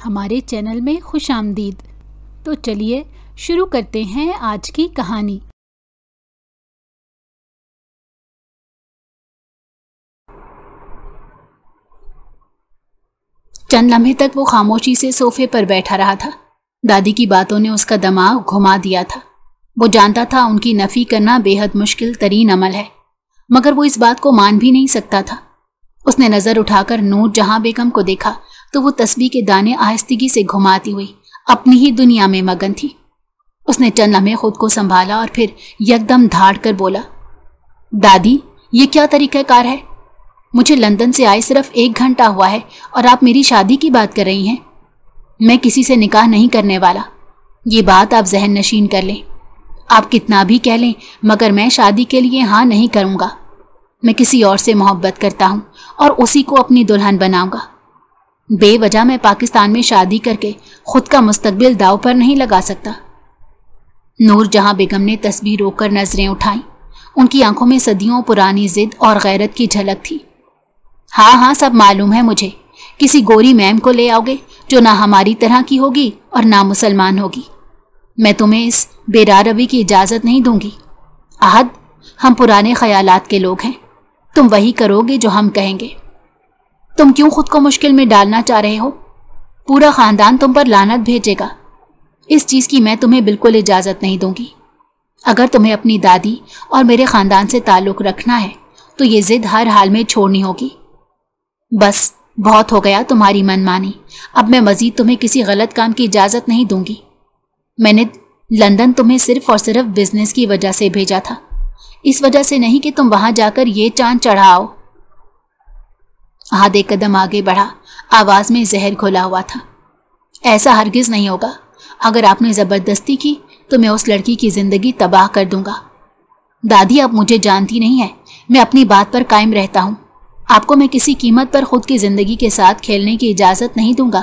ہمارے چینل میں خوش آمدید۔ تو چلیے شروع کرتے ہیں آج کی کہانی۔ چند لمحے تک وہ خاموشی سے صوفے پر بیٹھا رہا تھا۔ دادی کی باتوں نے اس کا دماغ گھما دیا تھا۔ وہ جانتا تھا ان کی نفی کرنا بے حد مشکل ترین عمل ہے، مگر وہ اس بات کو مان بھی نہیں سکتا تھا۔ اس نے نظر اٹھا کر نور جہاں بیگم کو دیکھا تو وہ تسبیح کے دانے آہستگی سے گھماتی ہوئی اپنی ہی دنیا میں مگن تھی۔ اس نے چند لمحے خود کو سنبھالا اور پھر یکدم دھاڑ کر بولا، دادی یہ کیا طریقہ کار ہے؟ مجھے لندن سے آئے صرف 1 گھنٹہ ہوا ہے اور آپ میری شادی کی بات کر رہی ہیں۔ میں کسی سے نکاح نہیں کرنے والا، یہ بات آپ ذہن نشین کر لیں۔ آپ کتنا بھی کہہ لیں مگر میں شادی کے لیے ہاں نہیں کروں گا۔ میں کسی اور سے محبت کرتا ہوں اور اسی کو اپنی دلہن بناؤں گا۔ بے وجہ میں پاکستان میں شادی کر کے خود کا مستقبل داؤ پر نہیں لگا سکتا۔ نور جہاں بیگم نے تسبیح روک کر نظریں اٹھائیں۔ ان کی آنکھوں میں صدیوں پرانی ضد اور غیرت کی جھلک تھی۔ ہاں سب معلوم ہے مجھے، کسی گوری میم کو لے آؤ گے جو نہ ہماری طرح کی ہوگی اور نہ مسلمان ہوگی۔ میں تمہیں اس بے راہ روی کی اجازت نہیں دوں گی۔ احد، ہم پرانے خیالات کے لوگ ہیں، تم وہی کرو گے جو ہم کہیں گے۔ تم کیوں خود کو مشکل میں ڈالنا چاہ رہے ہو؟ پورا خاندان تم پر لعنت بھیجے گا۔ اس چیز کی میں تمہیں بالکل اجازت نہیں دوں گی۔ اگر تمہیں اپنی دادی اور میرے خاندان سے تعلق رکھنا ہے تو یہ ضد ہر حال میں چھوڑنی ہوگی۔ بس بہت ہو گیا تمہاری من مانی، اب میں مزید تمہیں کسی غلط کام کی اجازت نہیں دوں گی۔ میں نے لندن تمہیں صرف اور صرف بزنس کی وجہ سے بھیجا تھا، اس وجہ سے نہیں کہ تم وہاں جا کر یہ چاند چڑھاؤ۔ احد ایک قدم آگے بڑھا، آواز میں زہر گھولا ہوا تھا۔ ایسا ہرگز نہیں ہوگا۔ اگر آپ نے زبردستی کی تو میں اس لڑکی کی زندگی تباہ کر دوں گا۔ دادی اب مجھے جانتی نہیں ہے، میں اپنی بات پر قائم رہتا ہوں۔ آپ کو میں کسی قیمت پر خود کی زندگی کے ساتھ کھیلنے کی اجازت نہیں دوں گا۔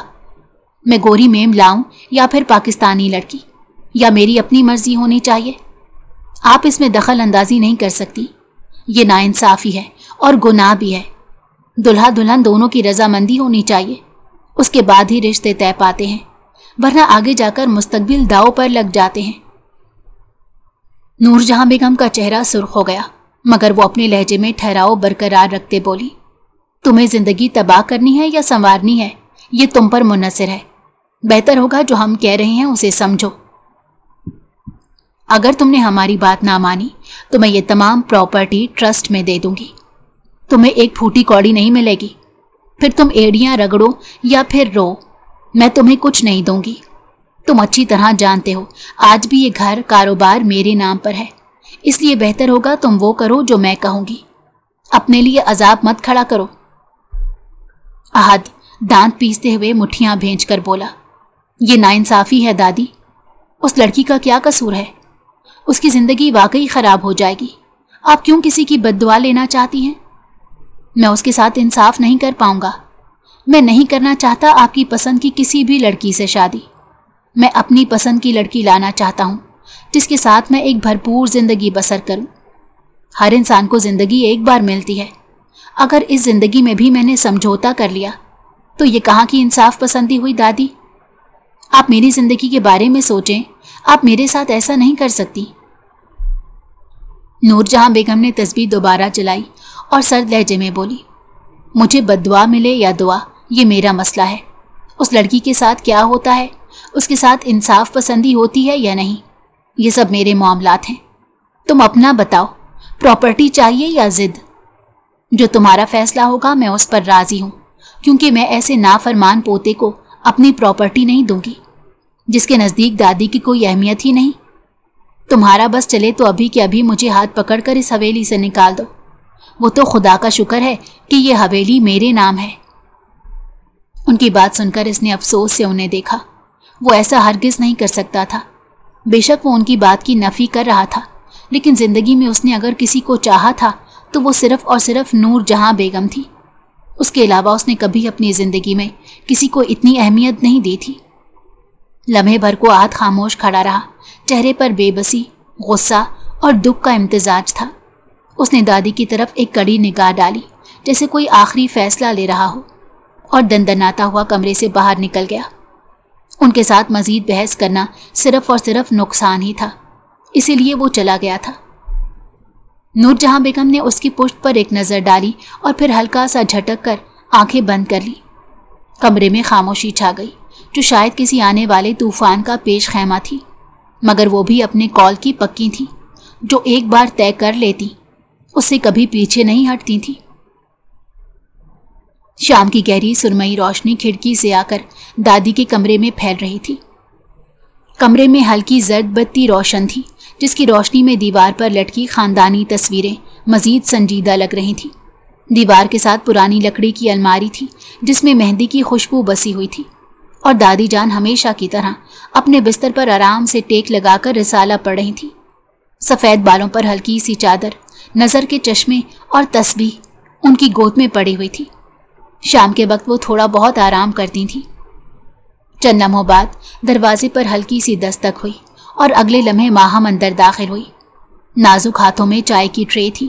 میں گوری میم لاؤں یا پھر پاکستانی لڑکی، یا میری اپنی مرضی ہونی چاہیے؟ آپ اس میں دخل اندازی نہیں کر سکتی۔ یہ ناانصافی ہے اور گناہ بھی ہے۔ دلہا دلہن دونوں کی رضامندی ہونی چاہیے، اس کے بعد ہی رشتے طے پاتے ہیں، ورنہ آگے جا کر مستقبل داؤ پر لگ جاتے ہیں۔ نور جہاں بیگم کا چہرہ سرخ ہو گیا، مگر وہ اپنے لہجے میں ٹھہراؤ برقرار رکھتے بولی، تمہیں زندگی تباہ کرنی ہے یا سنوارنی ہے یہ تم پر منحصر ہے۔ بہتر ہوگا جو ہم کہہ رہے ہیں اسے سمجھو۔ اگر تم نے ہماری بات نہ مانی تو میں یہ تمام پراپرٹی ٹرسٹ میں دے دوں گی۔ تمہیں ایک پھوٹی کوڑی نہیں ملے گی، پھر تم ایڑیاں رگڑو یا پھر رو، میں تمہیں کچھ نہیں دوں گی۔ تم اچھی طرح جانتے ہو آج بھی یہ گھر کاروبار میرے نام پر ہے، اس لیے بہتر ہوگا تم وہ کرو جو میں کہوں گی۔ اپنے لیے عذاب مت کھڑا کرو۔ احد دانت پیستے ہوئے مٹھیاں بھینچ کر بولا، یہ ناانصافی ہے دادی۔ اس لڑکی کا کیا قصور ہے؟ اس کی زندگی واقعی خراب ہو جائے گی۔ آپ کیوں کسی کی بد دعا لینا چاہتی ہیں؟ میں اس کے ساتھ انصاف نہیں کر پاؤں گا۔ میں نہیں کرنا چاہتا آپ کی پسند کی کسی بھی لڑکی سے شادی۔ میں اپنی پسند کی لڑکی لانا چاہتا ہوں جس کے ساتھ میں ایک بھرپور زندگی بسر کروں۔ ہر انسان کو زندگی ایک بار ملتی ہے۔ اگر اس زندگی میں بھی میں نے سمجھوتا کر لیا تو یہ کہاں کی انصاف پسندی ہوئی دادی؟ آپ میری زندگی کے بارے میں سوچیں، آپ میرے ساتھ ایسا نہیں کر سکتی۔ نور جہاں بیگم نے تسبیح دوبارہ چلائی اور سرد لہجے میں بولی، مجھے بد دعا ملے یا دعا یہ میرا مسئلہ ہے۔ اس لڑکی کے ساتھ کیا ہوتا ہے، اس کے ساتھ انصاف پسندی ہوتی ہے یا نہیں، یہ سب میرے معاملات ہیں۔ تم اپنا بتاؤ، پراپرٹی چاہیے یا ضد؟ جو تمہارا فیصلہ ہوگا میں اس پر راضی ہوں، کیونکہ میں ایسے نافرمان پوتے کو اپنی پراپرٹی نہیں دوں گی جس کے نزدیک دادی کی کوئی اہمیت ہی نہیں۔ تمہارا بس چلے تو ابھی کے ابھی مجھے ہاتھ پکڑ کر اس حویلی سے نکال دو۔ وہ تو خدا کا شکر ہے کہ یہ حویلی میرے نام ہے۔ ان کی بات سن کر اس نے افسوس سے انہیں دیکھا۔ وہ ایسا ہرگز نہیں کر سکتا تھا۔ بے شک وہ ان کی بات کی نفی کر رہا تھا، لیکن زندگی میں اس نے اگر کسی کو چاہا تھا تو وہ صرف اور صرف نور جہاں بیگم تھی۔ اس کے علاوہ اس نے کبھی اپنی زندگی میں کسی کو اتنی اہمیت نہیں دی تھی۔ لمحے بھر کو احد خاموش کھڑا رہا، چہرے پر بے بسی، غصہ اور دکھ کا امتزاج تھا۔ اس نے دادی کی طرف ایک کڑی نگاہ ڈالی، جیسے کوئی آخری فیصلہ لے رہا ہو، اور دندناتا ہوا کمرے سے باہر نکل گیا۔ ان کے ساتھ مزید بحث کرنا صرف اور صرف نقصان ہی تھا، اسی لیے وہ چلا گیا تھا۔ نور جہاں بیگم نے اس کی پشت پر ایک نظر ڈالی اور پھر ہلکا سا جھٹک کر آنکھیں بند کر لی۔ کمرے میں خاموشی چھا گئی جو شاید کسی آنے والے طوفان کا پیش خیمہ تھی، مگر وہ بھی اپنے کال کی پکی تھی، جو ایک بار طے کر لیتی اس سے کبھی پیچھے نہیں ہٹتی تھی۔ شام کی گہری سرمئی روشنی کھڑکی سے آ کر دادی کے کمرے میں پھیل رہی تھی۔ کمرے میں ہلکی زرد بتی روشن تھی، جس کی روشنی میں دیوار پر لٹکی خاندانی تصویریں مزید سنجیدہ لگ رہی تھیں۔ دیوار کے ساتھ پرانی لکڑی کی الماری تھی جس میں مہندی کی خوشبو بسی ہوئی تھی، اور دادی جان ہمیشہ کی طرح اپنے بستر پر آرام سے ٹیک لگا کر رسالہ پڑھ رہی تھی۔ سفید بالوں پر ہلکی سی چادر، نظر کے چشمے اور تسبیح ان کی گود میں پڑی ہوئی تھی۔ شام کے وقت وہ تھوڑا بہت آرام کرتی تھیں۔ چند لمحوں بعد دروازے پر ہلکی سی دستک ہوئی اور اگلے لمحے ماہم اندر داخل ہوئی۔ نازک ہاتھوں میں چائے کی ٹرے تھی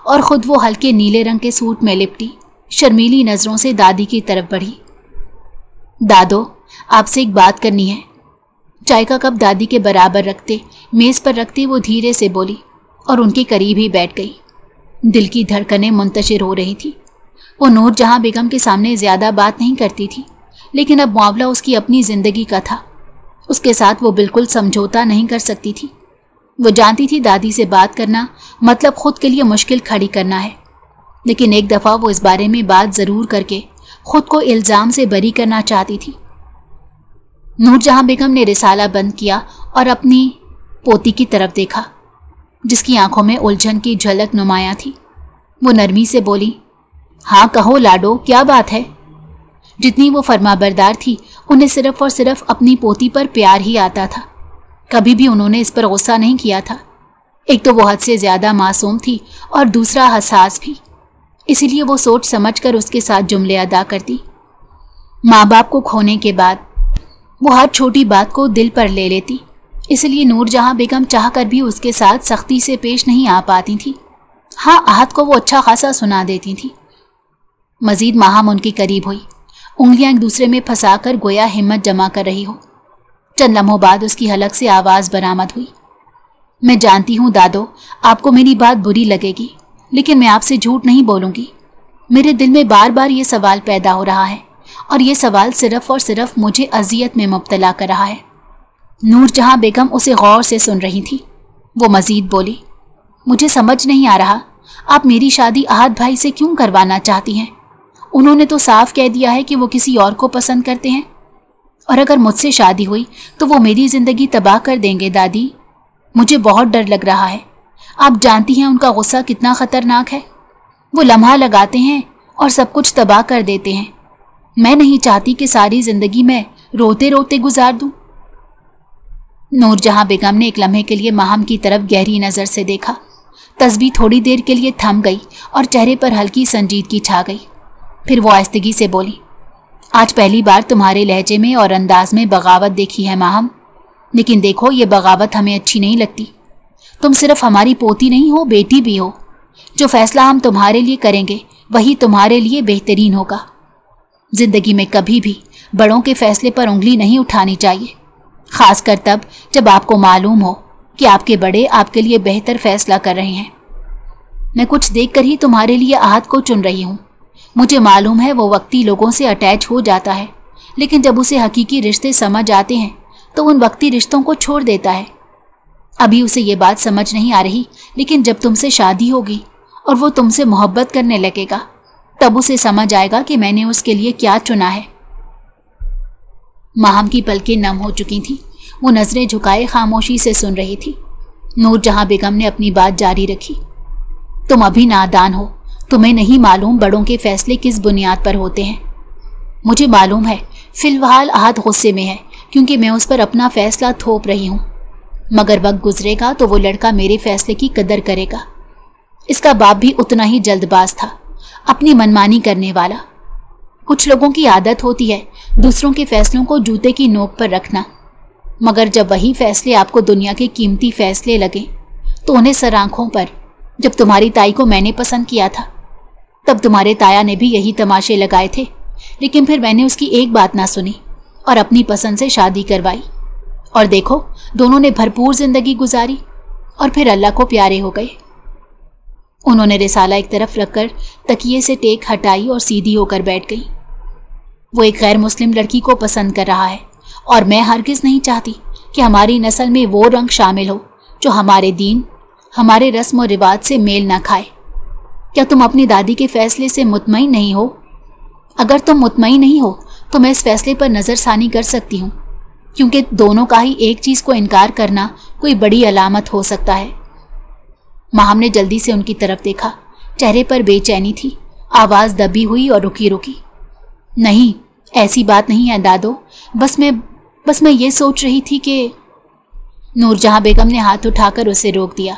اور خود وہ ہلکے نیلے رنگ کے سوٹ میں لپٹی شرمیلی نظروں سے دادی کی طرف بڑھی۔ دادو، آپ سے ایک بات کرنی ہے۔ چائے کا کپ دادی کے برابر رکھتے میز پر رکھتے وہ دھیرے سے بولی اور ان کے قریب ہی بیٹھ گئی۔ دل کی دھڑکنیں منتشر ہو رہی تھی۔ وہ نور جہاں بیگم کے سامنے زیادہ بات نہیں کرتی تھی، لیکن اب معاملہ اس کی اپنی زندگی کا تھا۔ اس کے ساتھ وہ بالکل سمجھوتا نہیں کر سکتی تھی۔ وہ جانتی تھی دادی سے بات کرنا مطلب خود کے لیے مشکل کھڑی کرنا ہے، لیکن ایک دفعہ وہ اس بارے میں بات ضرور کر کے خود کو الزام سے بری کرنا چاہتی تھی۔ نور جہاں بیگم نے رسالہ بند کیا اور اپنی پوتی کی طرف دیکھا، جس کی آنکھوں میں الجھن کی جھلک نمایاں تھی۔ وہ نرمی سے بولی، ہاں کہو لاڈو، کیا بات ہے؟ جتنی وہ فرما بردار تھی، انہیں صرف اور صرف اپنی پوتی پر پیار ہی آتا تھا۔ کبھی بھی انہوں نے اس پر غصہ نہیں کیا تھا۔ ایک تو وہ حد سے زیادہ معصوم تھی اور دوسرا حساس بھی، اسی لیے وہ سوچ سمجھ کر اس کے ساتھ جملے ادا کرتی۔ ماں باپ کو کھونے کے بعد وہ ہر چھوٹی بات کو دل پر لے لیتی، اس لیے نور جہاں بیگم چاہ کر بھی اس کے ساتھ سختی سے پیش نہیں آ پاتی تھی۔ ہاں، آہت کو وہ اچھا خاصا سنا دیتی تھی۔ مزید ماہم ان کے قریب ہوئی، انگلیاں ایک دوسرے میں پھنسا کر گویا ہمت جمع کر رہی ہو۔ چند لمحوں بعد اس کی حلق سے آواز برآمد ہوئی، میں جانتی ہوں دادو، آپ کو میری بات بری لگے گی، لیکن میں آپ سے جھوٹ نہیں بولوں گی۔ میرے دل میں بار بار یہ سوال پیدا ہو رہا ہے، اور یہ سوال صرف اور صرف مجھے اذیت میں مبتلا کر رہا ہے۔ نور جہاں بیگم اسے غور سے سن رہی تھی۔ وہ مزید بولی، مجھے سمجھ نہیں آ رہا، آپ میری شادی احد بھائی سے کیوں کروانا چاہتی ہیں؟ انہوں نے تو صاف کہہ دیا ہے کہ وہ کسی اور کو پسند کرتے ہیں، اور اگر مجھ سے شادی ہوئی تو وہ میری زندگی تباہ کر دیں گے دادی۔ مجھے بہت ڈر لگ رہا ہے۔ آپ جانتی ہیں ان کا غصہ کتنا خطرناک ہے۔ وہ لمحہ لگاتے ہیں اور سب کچھ تباہ کر دیتے ہیں۔ میں نہیں چاہتی کہ ساری زندگی میں روتے روتے گزار دوں۔ نور جہاں بیگم نے ایک لمحے کے لیے ماہم کی طرف گہری نظر سے دیکھا۔ تسبیح تھوڑی دیر کے لیے تھم گئی اور چہرے پر ہلکی سنجیدگی چھا گئی۔ پھر وہ آہستگی سے بولی، آج پہلی بار تمہارے لہجے میں اور انداز میں بغاوت دیکھی ہے ماہم، لیکن دیکھو یہ بغاوت ہمیں اچھی نہیں لگتی۔ تم صرف ہماری پوتی نہیں ہو، بیٹی بھی ہو۔ جو فیصلہ ہم تمہارے لیے کریں گے وہی تمہارے لیے بہترین ہوگا۔ زندگی میں کبھی بھی بڑوں کے فیصلے پر انگلی نہیں اٹھانی چاہیے، خاص کر تب جب آپ کو معلوم ہو کہ آپ کے بڑے آپ کے لیے بہتر فیصلہ کر رہے ہیں۔ میں کچھ دیکھ کر ہی تمہارے لیے احد کو چن رہی ہوں۔ مجھے معلوم ہے وہ وقتی لوگوں سے اٹیچ ہو جاتا ہے، لیکن جب اسے حقیقی رشتے سمجھ آتے ہیں تو ان وقتی رشتوں کو چھوڑ دیتا ہے۔ ابھی اسے یہ بات سمجھ نہیں آ رہی، لیکن جب تم سے شادی ہوگی اور وہ تم سے محبت کرنے لگے گا، تب اسے سمجھ آئے گا کہ میں نے اس کے لیے کیا چنا ہے۔ ماہم کی پلکیں نم ہو چکی تھیں۔ وہ نظریں جھکائے خاموشی سے سن رہی تھی۔ نور جہاں بیگم نے اپنی بات جاری رکھی، تم ابھی نادان ہو، تمہیں نہیں معلوم بڑوں کے فیصلے کس بنیاد پر ہوتے ہیں۔ مجھے معلوم ہے فی الحال احد غصے میں ہے کیونکہ میں اس پر اپنا فیصلہ تھوپ رہی ہوں، مگر وقت گزرے گا تو وہ لڑکا میرے فیصلے کی قدر کرے گا۔ اس کا باپ بھی اتنا ہی جلد باز تھا، اپنی منمانی کرنے والا۔ کچھ لوگوں کی عادت ہوتی ہے دوسروں کے فیصلوں کو جوتے کی نوک پر رکھنا، مگر جب وہی فیصلے آپ کو دنیا کے قیمتی فیصلے لگے تو انہیں سر آنکھوں پر۔ جب تمہاری تائی کو میں نے پسند کیا تھا تب تمہارے تایا نے بھی یہی تماشے لگائے تھے، لیکن پھر میں نے اس کی ایک بات نہ سنی और अपनी पसंद से शादी करवाई, और देखो दोनों ने भरपूर जिंदगी गुजारी और फिर अल्लाह को प्यारे हो गए। उन्होंने रिसाला एक तरफ रखकर तकिए से टेक हटाई और सीधी होकर बैठ गई। वो एक गैर मुस्लिम लड़की को पसंद कर रहा है और मैं हरगिज़ नहीं चाहती कि हमारी नस्ल में वो रंग शामिल हो जो हमारे दीन, हमारे रस्म और रिवाज से मेल ना खाए। क्या तुम अपनी दादी के फैसले से मुतमईन नहीं हो? अगर तुम मुतमईन नहीं हो तो मैं इस फैसले पर नज़रसानी कर सकती हूँ, क्योंकि दोनों का ही एक चीज़ को इनकार करना कोई बड़ी अलामत हो सकता है। माहम ने जल्दी से उनकी तरफ देखा। चेहरे पर बेचैनी थी, आवाज़ दबी हुई और रुकी रुकी। नहीं, ऐसी बात नहीं है दादो, बस मैं ये सोच रही थी कि। नूरजहां बेगम ने हाथ उठाकर उसे रोक दिया।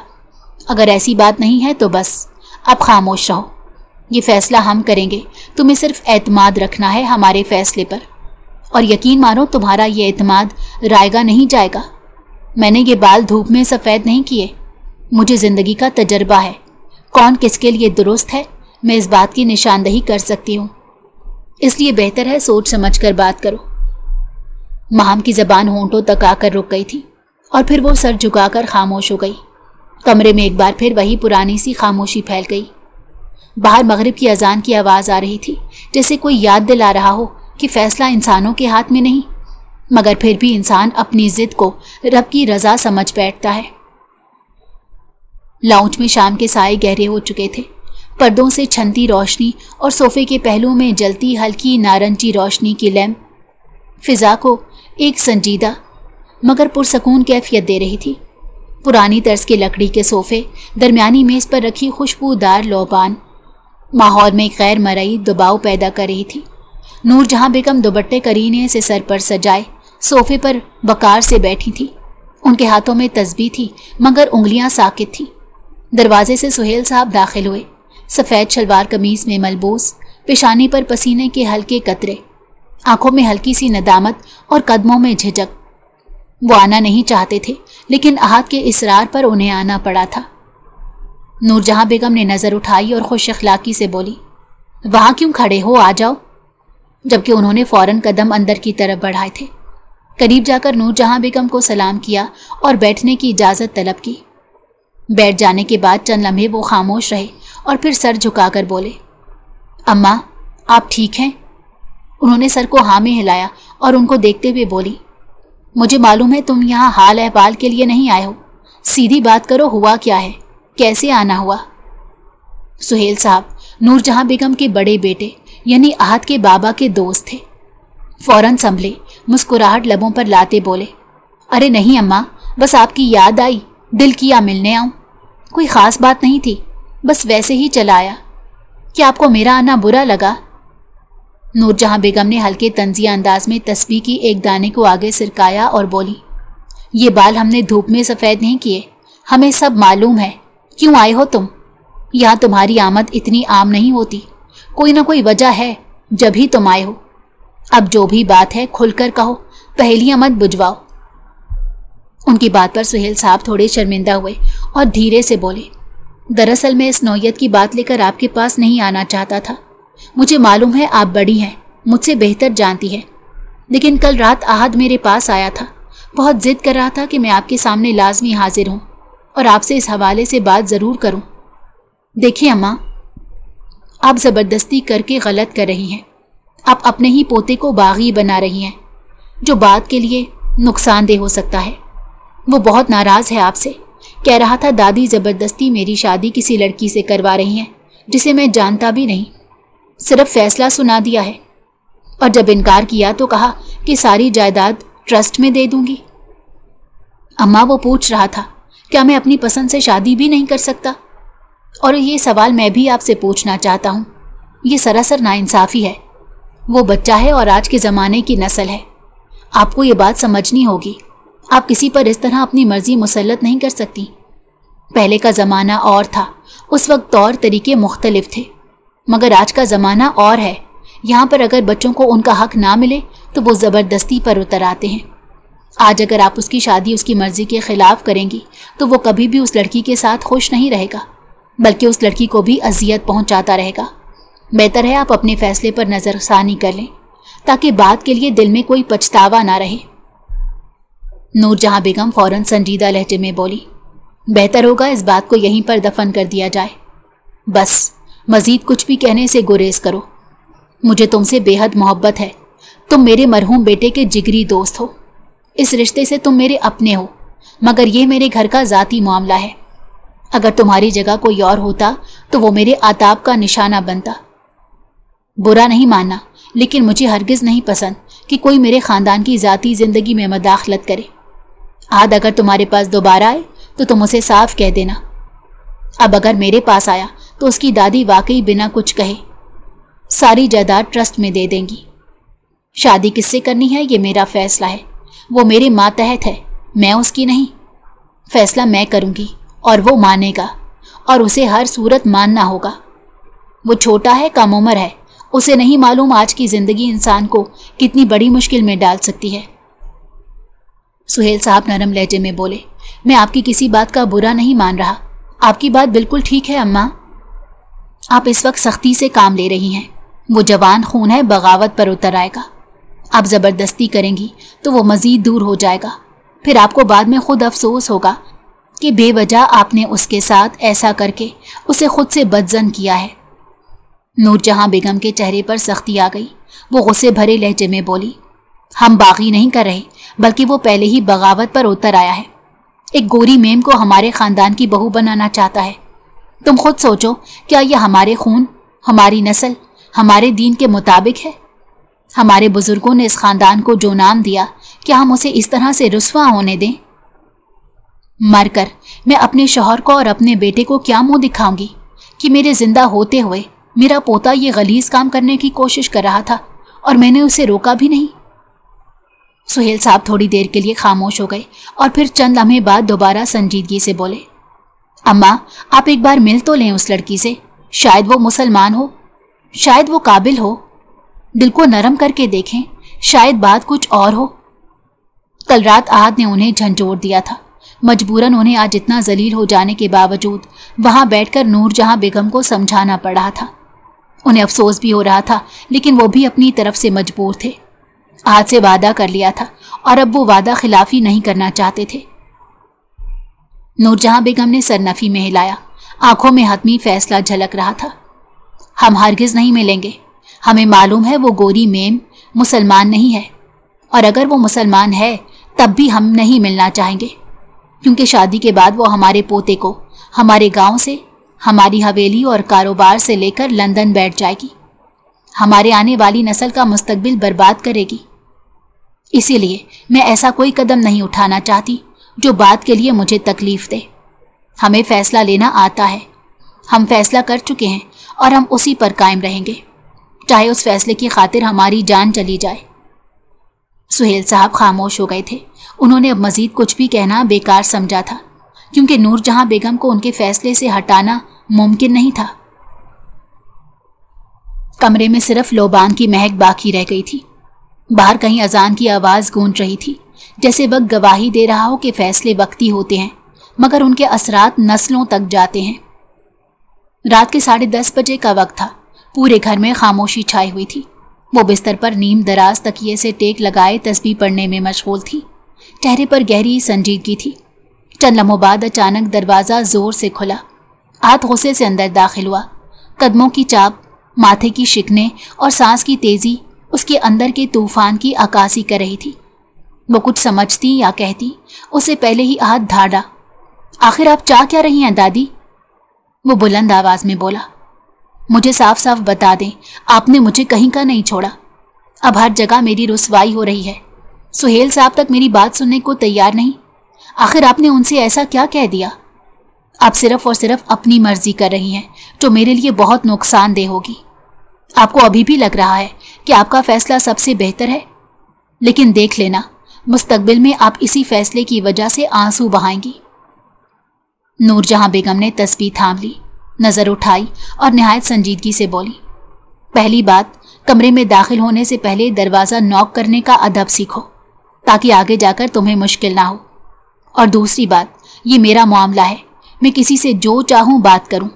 अगर ऐसी बात नहीं है तो बस आप खामोश रहो। ये फैसला हम करेंगे, तुम्हें सिर्फ एतमाद रखना है हमारे फैसले पर, और यकीन मानो तुम्हारा ये एतमाद रायगा नहीं जाएगा। मैंने ये बाल धूप में सफ़ेद नहीं किए, मुझे ज़िंदगी का तजर्बा है। कौन किसके लिए दुरुस्त है मैं इस बात की निशानदही कर सकती हूँ, इसलिए बेहतर है सोच समझ कर बात करो। माहम की ज़बान होंठों तक आकर रुक गई थी और फिर वो सर झुकाकर खामोश हो गई। कमरे में एक बार फिर वही पुरानी सी खामोशी फैल गई। बाहर मगरिब की अजान की आवाज़ आ रही थी, जैसे कोई याद दिला रहा हो कि फैसला इंसानों के हाथ में नहीं, मगर फिर भी इंसान अपनी जिद को रब की रज़ा समझ बैठता है। लाउंज में शाम के साए गहरे हो चुके थे। पर्दों से छनती रोशनी और सोफे के पहलू में जलती हल्की नारंगी रोशनी की लैंप फिजा को एक संजीदा मगर पुरसकून कैफियत दे रही थी। पुरानी तर्ज के लकड़ी के सोफे, दरमियानी मेज़ पर रखी खुशबूदार लोबान माहौल में एक गैर मरई दबाव पैदा कर रही थी। नूरजहां बेगम दुपट्टे करीने से सर पर सजाए सोफे पर वकार से बैठी थी। उनके हाथों में तस्बीह थी मगर उंगलियां साकित थी। दरवाजे से सुहेल साहब दाखिल हुए, सफ़ेद शलवार कमीज में मलबूस, पेशानी पर पसीने के हल्के कतरे, आंखों में हल्की सी नदामत और कदमों में झिझक। वो आना नहीं चाहते थे, लेकिन अहाद के इसरार पर उन्हें आना पड़ा था। नूरजहां बेगम ने नज़र उठाई और खुश अखलाकी से बोली, वहाँ क्यों खड़े हो, आ जाओ, जबकि उन्होंने फ़ौरन कदम अंदर की तरफ बढ़ाए थे। करीब जाकर नूरजहां बेगम को सलाम किया और बैठने की इजाज़त तलब की। बैठ जाने के बाद चंद लम्हे वो खामोश रहे और फिर सर झुकाकर बोले, अम्मा आप ठीक हैं? उन्होंने सर को हाँ में हिलाया और उनको देखते हुए बोली, मुझे मालूम है तुम यहाँ हाल अहवाल के लिए नहीं आए हो, सीधी बात करो, हुआ क्या है, कैसे आना हुआ? सुहेल साहब नूरजहां बेगम के बड़े बेटे यानी अहाद के बाबा के दोस्त थे। फौरन संभले, मुस्कुराहट लबों पर लाते बोले, अरे नहीं अम्मा, बस आपकी याद आई, दिल किया मिलने आऊं, कोई ख़ास बात नहीं थी, बस वैसे ही चला आया। क्या आपको मेरा आना बुरा लगा? नूरजहां बेगम ने हल्के तंजिया अंदाज में तस्बीह की एक दाने को आगे सिरकाया और बोली, ये बाल हमने धूप में सफ़ेद नहीं किए, हमें सब मालूम है। क्यों आए हो तुम? यहाँ तुम्हारी आमद इतनी आम नहीं होती, कोई ना कोई वजह है जब ही तुम आए हो। अब जो भी बात है खुलकर कहो, पहेलियां मत बुझवाओ। उनकी बात पर सुहेल साहब थोड़े शर्मिंदा हुए और धीरे से बोले, दरअसल मैं इस नौयत की बात लेकर आपके पास नहीं आना चाहता था। मुझे मालूम है आप बड़ी हैं, मुझसे बेहतर जानती हैं, लेकिन कल रात अहाद मेरे पास आया था, बहुत जिद कर रहा था कि मैं आपके सामने लाजमी हाजिर हूँ और आपसे इस हवाले से बात ज़रूर करूँ। देखिए अम्मा, आप ज़बरदस्ती करके गलत कर रही हैं। आप अपने ही पोते को बागी बना रही हैं, जो बात के लिए नुकसानदेह हो सकता है। वो बहुत नाराज़ है आपसे, कह रहा था दादी ज़बरदस्ती मेरी शादी किसी लड़की से करवा रही हैं जिसे मैं जानता भी नहीं, सिर्फ फैसला सुना दिया है, और जब इनकार किया तो कहा कि सारी जायदाद ट्रस्ट में दे दूंगी। अम्मा वो पूछ रहा था क्या मैं अपनी पसंद से शादी भी नहीं कर सकता? और ये सवाल मैं भी आपसे पूछना चाहता हूँ। ये सरासर नाइंसाफ़ी है। वो बच्चा है और आज के ज़माने की नस्ल है, आपको ये बात समझनी होगी। आप किसी पर इस तरह अपनी मर्जी मुसल्लत नहीं कर सकती। पहले का ज़माना और था, उस वक्त तौर तरीके मुख्तलिफ थे, मगर आज का ज़माना और है। यहाँ पर अगर बच्चों को उनका हक ना मिले तो वो ज़बरदस्ती पर उतर आते हैं। आज अगर आप उसकी शादी उसकी मर्ज़ी के ख़िलाफ़ करेंगी तो वो कभी भी उस लड़की के साथ खुश नहीं रहेगा, बल्कि उस लड़की को भी अजियत पहुँचाता रहेगा। बेहतर है आप अपने फ़ैसले पर नज़रसानी कर लें, ताकि बात के लिए दिल में कोई पछतावा ना रहे। नूरजहां बेगम फौरन संजीदा लहजे में बोली, बेहतर होगा इस बात को यहीं पर दफन कर दिया जाए। बस मजीद कुछ भी कहने से गुरेज करो। मुझे तुमसे बेहद मोहब्बत है। तुम मेरे मरहूम बेटे के जिगरी दोस्त हो। इस रिश्ते से तुम मेरे अपने हो, मगर ये मेरे घर का ज़ाती मामला है। अगर तुम्हारी जगह कोई और होता तो वो मेरे आताब का निशाना बनता। बुरा नहीं मानना, लेकिन मुझे हरगिज़ नहीं पसंद कि कोई मेरे ख़ानदान की ज़ाती ज़िंदगी में मदाखलत करे। आद अगर तुम्हारे पास दोबारा आए तो तुम उसे साफ कह देना। अब अगर मेरे पास आया तो उसकी दादी वाकई बिना कुछ कहे सारी जायदाद ट्रस्ट में दे देंगी। शादी किससे करनी है ये मेरा फैसला है। वो मेरे मातहत है, मैं उसकी नहीं। फैसला मैं करूँगी और वो मानेगा, और उसे हर सूरत मानना होगा। वो छोटा है, कम उम्र है, उसे नहीं मालूम आज की ज़िंदगी इंसान को कितनी बड़ी मुश्किल में डाल सकती है। सुहेल साहब नरम लहजे में बोले, मैं आपकी किसी बात का बुरा नहीं मान रहा। आपकी बात बिल्कुल ठीक है अम्मा। आप इस वक्त सख्ती से काम ले रही हैं। वो जवान खून है, बगावत पर उतर आएगा। आप ज़बरदस्ती करेंगी तो वो मज़ीद दूर हो जाएगा। फिर आपको बाद में खुद अफसोस होगा कि बेवजह आपने उसके साथ ऐसा करके उसे खुद से बदजन किया है। नूरजहां बेगम के चेहरे पर सख्ती आ गई। वो गुस्से भरे लहजे में बोली, हम बागी नहीं कर रहे, बल्कि वो पहले ही बगावत पर उतर आया है। एक गोरी मेम को हमारे ख़ानदान की बहू बनाना चाहता है। तुम खुद सोचो, क्या यह हमारे खून, हमारी नस्ल, हमारे दीन के मुताबिक है? हमारे बुजुर्गों ने इस ख़ानदान को जो नाम दिया, क्या हम उसे इस तरह से रुस्वा होने दें? मरकर मैं अपने शौहर को और अपने बेटे को क्या मुंह दिखाऊंगी कि मेरे जिंदा होते हुए मेरा पोता ये गलीज काम करने की कोशिश कर रहा था और मैंने उसे रोका भी नहीं। सुहेल साहब थोड़ी देर के लिए खामोश हो गए और फिर चंद लम्हे बाद दोबारा संजीदगी से बोले, अम्मा आप एक बार मिल तो लें उस लड़की से। शायद वो मुसलमान हो, शायद वो काबिल हो। दिल को नरम करके देखें, शायद बात कुछ और हो। कल रात आहद ने उन्हें झंझोर दिया था। मजबूरन उन्हें आज इतना जलील हो जाने के बावजूद वहां बैठकर नूरजहां बेगम को समझाना पड़ रहा था। उन्हें अफसोस भी हो रहा था, लेकिन वो भी अपनी तरफ से मजबूर थे। आहद से वादा कर लिया था और अब वो वादा खिलाफी नहीं करना चाहते थे। नूरजहां बेगम ने सरनफी में हिलाया। आंखों में हतमी फैसला झलक रहा था। हम हरगिज नहीं मिलेंगे। हमें मालूम है वो गोरी मेम मुसलमान नहीं है, और अगर वो मुसलमान है तब भी हम नहीं मिलना चाहेंगे, क्योंकि शादी के बाद वो हमारे पोते को हमारे गांव से, हमारी हवेली और कारोबार से लेकर लंदन बैठ जाएगी। हमारे आने वाली नस्ल का मुस्तकबिल बर्बाद करेगी। इसीलिए मैं ऐसा कोई कदम नहीं उठाना चाहती जो बात के लिए मुझे तकलीफ दे। हमें फैसला लेना आता है। हम फैसला कर चुके हैं और हम उसी पर कायम रहेंगे, चाहे उस फैसले की खातिर हमारी जान चली जाए। सुहेल साहब खामोश हो गए थे। उन्होंने अब मजीद कुछ भी कहना बेकार समझा था, क्योंकि नूरजहां बेगम को उनके फैसले से हटाना मुमकिन नहीं था। कमरे में सिर्फ लोबान की महक बाकी रह गई थी। बाहर कहीं अजान की आवाज़ गूंज रही थी, जैसे वक्त गवाही दे रहा हो कि फैसले वक्ती होते हैं, मगर उनके असरात नस्लों तक जाते हैं। रात के 10:30 बजे का वक्त था। पूरे घर में खामोशी छाई हुई थी। वो बिस्तर पर नीम दराज तकिए से टेक लगाए तस्बीह पढ़ने में मशगूल थी। चेहरे पर गहरी संजीदगी थी। चंद लम्हों बाद अचानक दरवाज़ा जोर से खुला। आहद गुस्से से अंदर दाखिल हुआ। कदमों की चाप, माथे की शिकने और सांस की तेज़ी उसके अंदर के तूफान की अक्कासी कर रही थी। वो कुछ समझती या कहती, उससे पहले ही आहद धाड़ा, आखिर आप चाह क्या रही हैं दादी? वो बुलंद आवाज़ में बोला, मुझे साफ साफ बता दें, आपने मुझे कहीं का नहीं छोड़ा। अब हर जगह मेरी रुसवाई हो रही है। सुहेल साहब तक मेरी बात सुनने को तैयार नहीं। आखिर आपने उनसे ऐसा क्या कह दिया? आप सिर्फ और सिर्फ अपनी मर्जी कर रही हैं, जो मेरे लिए बहुत नुकसानदेह होगी। आपको अभी भी लग रहा है कि आपका फैसला सबसे बेहतर है, लेकिन देख लेना, मुस्तकबिल में आप इसी फैसले की वजह से आंसू बहाएंगी। नूरजहां बेगम ने तस्बीह थाम ली, नज़र उठाई और निहायत संजीदगी से बोली, पहली बात, कमरे में दाखिल होने से पहले दरवाज़ा नॉक करने का अदब सीखो, ताकि आगे जाकर तुम्हें मुश्किल ना हो। और दूसरी बात, ये मेरा मामला है, मैं किसी से जो चाहूँ बात करूँ।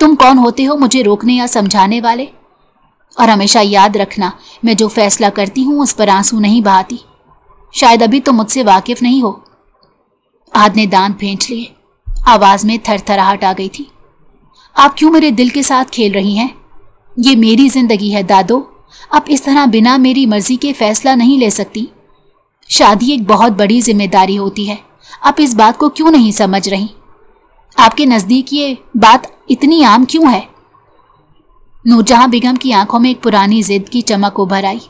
तुम कौन होते हो मुझे रोकने या समझाने वाले? और हमेशा याद रखना, मैं जो फैसला करती हूँ उस पर आंसू नहीं बहाती। शायद अभी तुम मुझसे वाकिफ नहीं हो। आहद ने दांत भींच लिए। आवाज में थरथराहट आ गई थी। आप क्यों मेरे दिल के साथ खेल रही हैं? ये मेरी जिंदगी है दादो। आप इस तरह बिना मेरी मर्जी के फैसला नहीं ले सकती। शादी एक बहुत बड़ी जिम्मेदारी होती है। आप इस बात को क्यों नहीं समझ रही? आपके नजदीक ये बात इतनी आम क्यों है? नूरजहां बेगम की आंखों में एक पुरानी जिद की चमक उभर आई।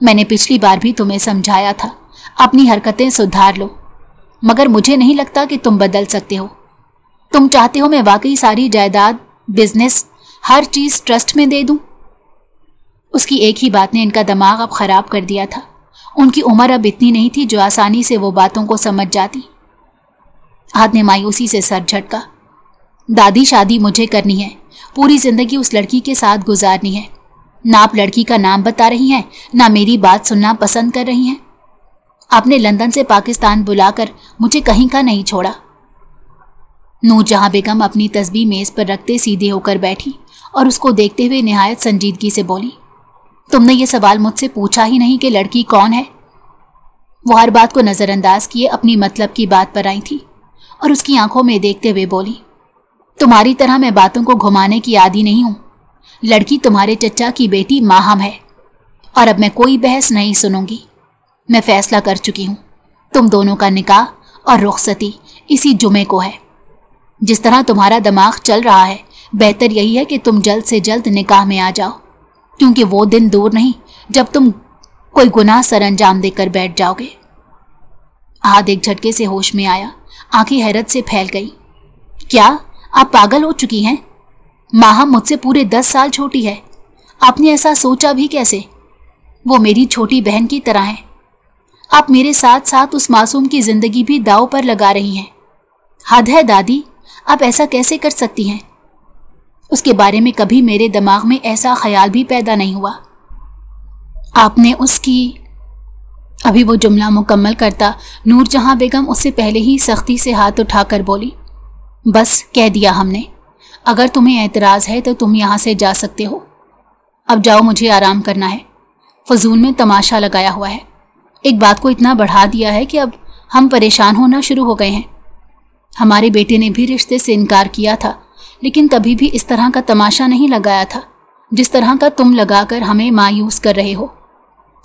मैंने पिछली बार भी तुम्हें समझाया था, अपनी हरकतें सुधार लो, मगर मुझे नहीं लगता कि तुम बदल सकते हो। तुम चाहते हो मैं वाकई सारी जायदाद, बिजनेस, हर चीज ट्रस्ट में दे दूं? उसकी एक ही बात ने इनका दिमाग अब खराब कर दिया था। उनकी उम्र अब इतनी नहीं थी जो आसानी से वो बातों को समझ जाती। आहद ने मायूसी से सर झटका। दादी, शादी मुझे करनी है, पूरी जिंदगी उस लड़की के साथ गुजारनी है। ना आप लड़की का नाम बता रही हैं, ना मेरी बात सुनना पसंद कर रही हैं। आपने लंदन से पाकिस्तान बुलाकर मुझे कहीं का नहीं छोड़ा। नूरजहां बेगम अपनी तस्बीह मेज पर रखते सीधे होकर बैठी और उसको देखते हुए निहायत संजीदगी से बोली, तुमने ये सवाल मुझसे पूछा ही नहीं कि लड़की कौन है? वो हर बात को नजरअंदाज किए अपनी मतलब की बात पर आई थी और उसकी आंखों में देखते हुए बोली, तुम्हारी तरह मैं बातों को घुमाने की आदी नहीं हूं। लड़की तुम्हारे चचा की बेटी माहम है और अब मैं कोई बहस नहीं सुनूंगी। मैं फैसला कर चुकी हूं, तुम दोनों का निकाह और रुखसती इसी जुमे को है। जिस तरह तुम्हारा दिमाग चल रहा है, बेहतर यही है कि तुम जल्द से जल्द निकाह में आ जाओ, क्योंकि वो दिन दूर नहीं जब तुम कोई गुनाह सरअंजाम देकर बैठ जाओगे। आहद एक झटके से होश में आया, आंखें हैरत से फैल गई। क्या आप पागल हो चुकी हैं? माहम मुझसे पूरे 10 साल छोटी है। आपने ऐसा सोचा भी कैसे? वो मेरी छोटी बहन की तरह है। आप मेरे साथ साथ उस मासूम की जिंदगी भी दांव पर लगा रही हैं। हद है दादी, आप ऐसा कैसे कर सकती हैं? उसके बारे में कभी मेरे दिमाग में ऐसा ख्याल भी पैदा नहीं हुआ। आपने उसकी... अभी वो जुमला मुकम्मल करता नूरजहां बेगम उससे पहले ही सख्ती से हाथ उठाकर बोली, बस कह दिया हमने। अगर तुम्हें एतराज़ है तो तुम यहाँ से जा सकते हो। अब जाओ, मुझे आराम करना है। फजूल में तमाशा लगाया हुआ है। एक बात को इतना बढ़ा दिया है कि अब हम परेशान होना शुरू हो गए हैं। हमारे बेटे ने भी रिश्ते से इनकार किया था, लेकिन कभी भी इस तरह का तमाशा नहीं लगाया था जिस तरह का तुम लगाकर हमें मायूस कर रहे हो।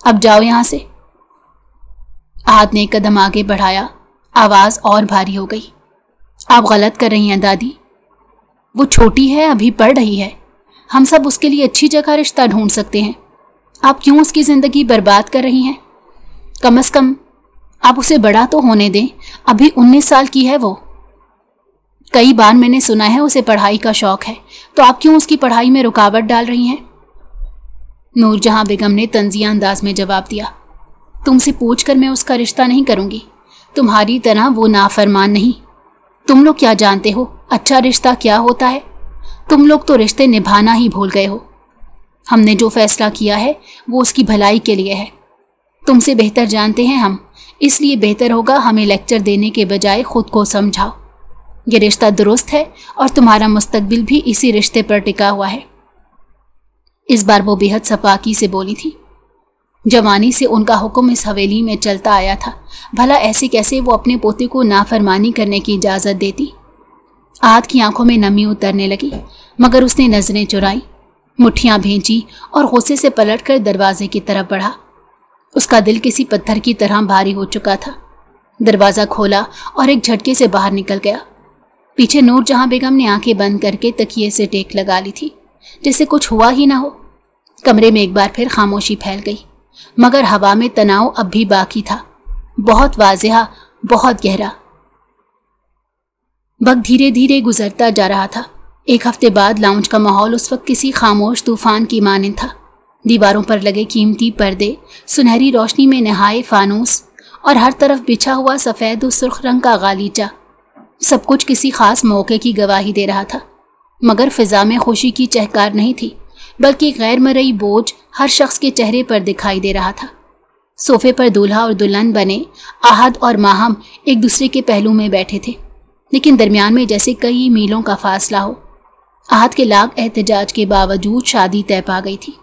अब जाओ यहाँ से। आहद ने एक कदम आगे बढ़ाया। आवाज़ और भारी हो गई। आप गलत कर रही हैं दादी। वो छोटी है, अभी पढ़ रही है। हम सब उसके लिए अच्छी जगह रिश्ता ढूंढ सकते हैं। आप क्यों उसकी ज़िंदगी बर्बाद कर रही हैं? कम से कम आप उसे बड़ा तो होने दें। अभी 19 साल की है वो। कई बार मैंने सुना है उसे पढ़ाई का शौक है, तो आप क्यों उसकी पढ़ाई में रुकावट डाल रही हैं? नूरजहां बेगम ने तंजिया अंदाज में जवाब दिया, तुमसे पूछकर मैं उसका रिश्ता नहीं करूंगी। तुम्हारी तरह वो नाफरमान नहीं। तुम लोग क्या जानते हो अच्छा रिश्ता क्या होता है? तुम लोग तो रिश्ते निभाना ही भूल गए हो। हमने जो फैसला किया है वो उसकी भलाई के लिए है। तुमसे बेहतर जानते हैं हम, इसलिए बेहतर होगा हमें लेक्चर देने के बजाय खुद को समझाओ। ये रिश्ता दुरुस्त है और तुम्हारा मुस्तकबिल भी इसी रिश्ते पर टिका हुआ है। इस बार वो बेहद सफाकी से बोली थी। जवानी से उनका हुक्म इस हवेली में चलता आया था। भला ऐसे कैसे वो अपने पोते को नाफरमानी करने की इजाज़त देती? आहद की आंखों में नमी उतरने लगी, मगर उसने नजरें चुराई, मुट्ठियां भींची और गुस्से से पलटकर दरवाजे की तरफ बढ़ा। उसका दिल किसी पत्थर की तरह भारी हो चुका था। दरवाज़ा खोला और एक झटके से बाहर निकल गया। पीछे नूरजहां बेगम ने आंखें बंद करके तकिए से टेक लगा ली थी, जैसे कुछ हुआ ही ना हो। कमरे में एक बार फिर खामोशी फैल गई, मगर हवा में तनाव अब भी बाकी था, बहुत वाज़ेह, बहुत गहरा। वक्त धीरे धीरे गुजरता जा रहा था। एक हफ्ते बाद लाउंज का माहौल उस वक्त किसी खामोश तूफान की मानिंद था। दीवारों पर लगे कीमती पर्दे, सुनहरी रोशनी में नहाए फानूस और हर तरफ बिछा हुआ सफ़ेद और सुर्ख रंग का गालीचा, सब कुछ किसी खास मौके की गवाही दे रहा था। मगर फिजा में खुशी की चहकार नहीं थी, बल्कि गैर मरई बोझ हर शख्स के चेहरे पर दिखाई दे रहा था। सोफे पर दूल्हा और दुल्हन बने आहद और माहम एक दूसरे के पहलू में बैठे थे, लेकिन दरमियान में जैसे कई मीलों का फासला हो। आहद के लाख एहतजाज के बावजूद शादी तय पा गई थी।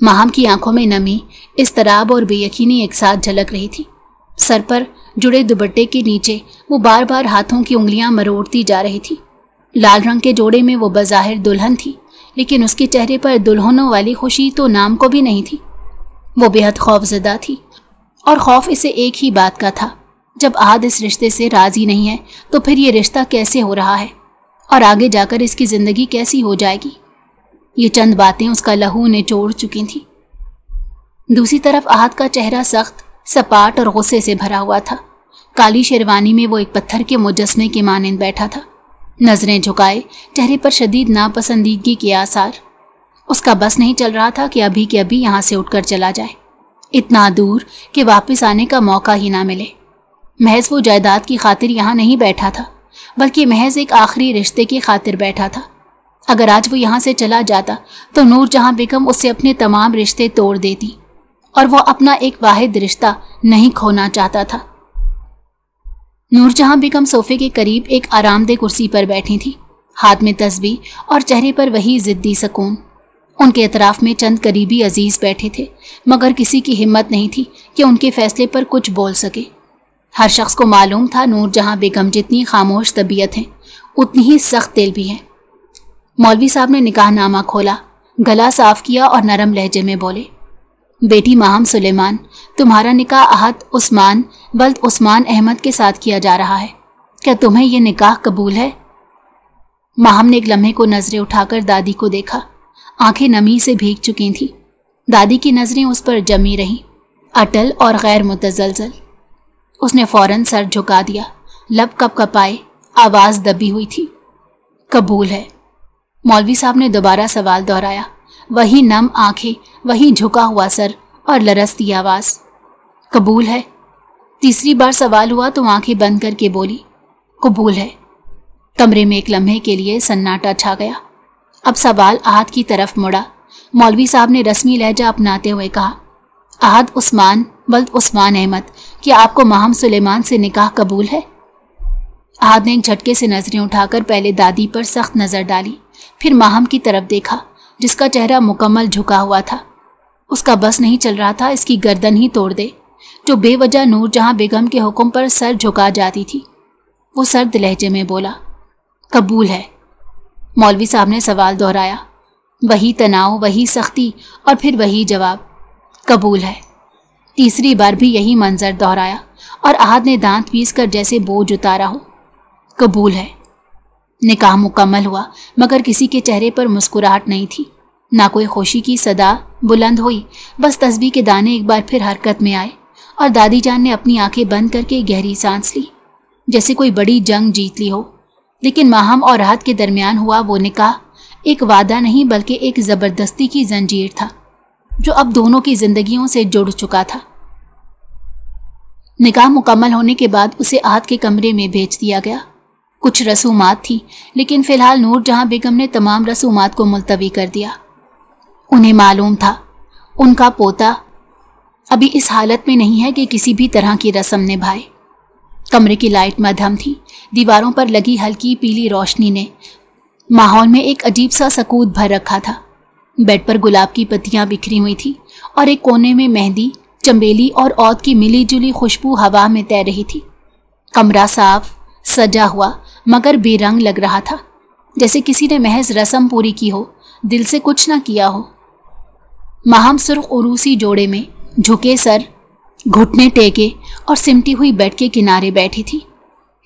माहम की आंखों में नमी, इस्तराब और बेयकीनी एक साथ झलक रही थी। सर पर जुड़े दुपट्टे के नीचे वो बार बार हाथों की उंगलियां मरोड़ती जा रही थी। लाल रंग के जोड़े में वो बज़ाहिर दुल्हन थी, लेकिन उसके चेहरे पर दुल्हनों वाली खुशी तो नाम को भी नहीं थी। वो बेहद खौफजदा थी, और खौफ इसे एक ही बात का था, जब आहद इस रिश्ते से राजी नहीं है तो फिर ये रिश्ता कैसे हो रहा है और आगे जाकर इसकी ज़िंदगी कैसी हो जाएगी। ये चंद बातें उसका लहू निचोड़ चुकी थीं। दूसरी तरफ आहद का चेहरा सख्त, सपाट और गुस्से से भरा हुआ था। काली शेरवानी में वो एक पत्थर के मुजस्मे के मानंद बैठा था, नजरें झुकाए, चेहरे पर शदीद नापसंदीदगी के आसार। उसका बस नहीं चल रहा था कि अभी के अभी यहाँ से उठकर चला जाए, इतना दूर कि वापस आने का मौका ही ना मिले। महज वो जायदाद की खातिर यहाँ नहीं बैठा था, बल्कि महज एक आखिरी रिश्ते की खातिर बैठा था। अगर आज वो यहाँ से चला जाता तो नूरजहां बेगम उससे अपने तमाम रिश्ते तोड़ देती, और वो अपना एक वाहिद रिश्ता नहीं खोना चाहता था। नूरजहां बेगम सोफे के करीब एक आरामदेह कुर्सी पर बैठी थी, हाथ में तस्बीह और चेहरे पर वही जिद्दी सुकून। उनके अतराफ में चंद करीबी अजीज बैठे थे, मगर किसी की हिम्मत नहीं थी कि उनके फैसले पर कुछ बोल सके। हर शख्स को मालूम था नूरजहां बेगम जितनी खामोश तबीयत है, उतनी ही सख्त दिल भी है। मौलवी साहब ने निकाहनामा खोला, गला साफ किया और नरम लहजे में बोले, बेटी माहम सुलेमान, तुम्हारा निकाह आहद उस्मान वल्द उस्मान अहमद के साथ किया जा रहा है। क्या तुम्हें यह निकाह कबूल है? माहम ने एक लम्हे को नजरें उठाकर दादी को देखा। आंखें नमी से भीग चुकी थीं। दादी की नजरें उस पर जमी रहीं, अटल और गैर मुतज़लज़ल। उसने फौरन सर झुका दिया, लब कपकपाए, आवाज़ दबी हुई थी। कबूल है। मौलवी साहब ने दोबारा सवाल दोहराया, वही नम आंखें, वही झुका हुआ सर और लरसती आवाज़। कबूल है। तीसरी बार सवाल हुआ तो आंखें बंद करके बोली, कबूल है। कमरे में एक लम्हे के लिए सन्नाटा छा गया। अब सवाल आहद की तरफ मुड़ा। मौलवी साहब ने रस्मी लहजा अपनाते हुए कहा, आहद उस्मान वल्द उस्मान अहमद, क्या आपको माहम सुलेमान से निकाह कबूल है? आहद ने एक झटके से नजरें उठाकर पहले दादी पर सख्त नज़र डाली, फिर माहम की तरफ देखा, जिसका चेहरा मुकम्मल झुका हुआ था। उसका बस नहीं चल रहा था इसकी गर्दन ही तोड़ दे, जो बेवजह नूरजहां बेगम के हुक्म पर सर झुका जाती थी। वो सर्द लहजे में बोला, कबूल है। मौलवी साहब ने सवाल दोहराया, वही तनाव, वही सख्ती और फिर वही जवाब, कबूल है। तीसरी बार भी यही मंजर दोहराया और आहद ने दांत पीस कर जैसे बोझ उतारा हो, कबूल है। निकाह मुकम्मल हुआ, मगर किसी के चेहरे पर मुस्कुराहट नहीं थी, ना कोई खुशी की सदा बुलंद हुई। बस तस्बीह के दाने एक बार फिर हरकत में आए और दादी जान ने अपनी आंखें बंद करके गहरी सांस ली, जैसे कोई बड़ी जंग जीत ली हो। लेकिन माहम और आहद के दरमियान हुआ वो निकाह एक वादा नहीं, बल्कि एक ज़बरदस्ती की जंजीर था, जो अब दोनों की जिंदगियों से जुड़ चुका था। निकाह मुकम्मल होने के बाद उसे आहद के कमरे में भेज दिया गया। कुछ रसूमात थी, लेकिन फिलहाल नूरजहां बेगम ने तमाम रसूमात को मुलतवी कर दिया। उन्हें मालूम था उनका पोता अभी इस हालत में नहीं है कि किसी भी तरह की रस्म निभाए। कमरे की लाइट मध्यम थी, दीवारों पर लगी हल्की पीली रोशनी ने माहौल में एक अजीब सा सकूत भर रखा था। बेड पर गुलाब की पत्तियां बिखरी हुई थी और एक कोने में मेहंदी, चंबेली और औद की मिली जुली खुशबू हवा में तैर रही थी। कमरा साफ सजा हुआ मगर बेरंग लग रहा था, जैसे किसी ने महज रस्म पूरी की हो, दिल से कुछ ना किया हो। माहम सुर्ख उरूसी जोड़े में झुके सर, घुटने टेके और सिमटी हुई बेड के किनारे बैठी थी।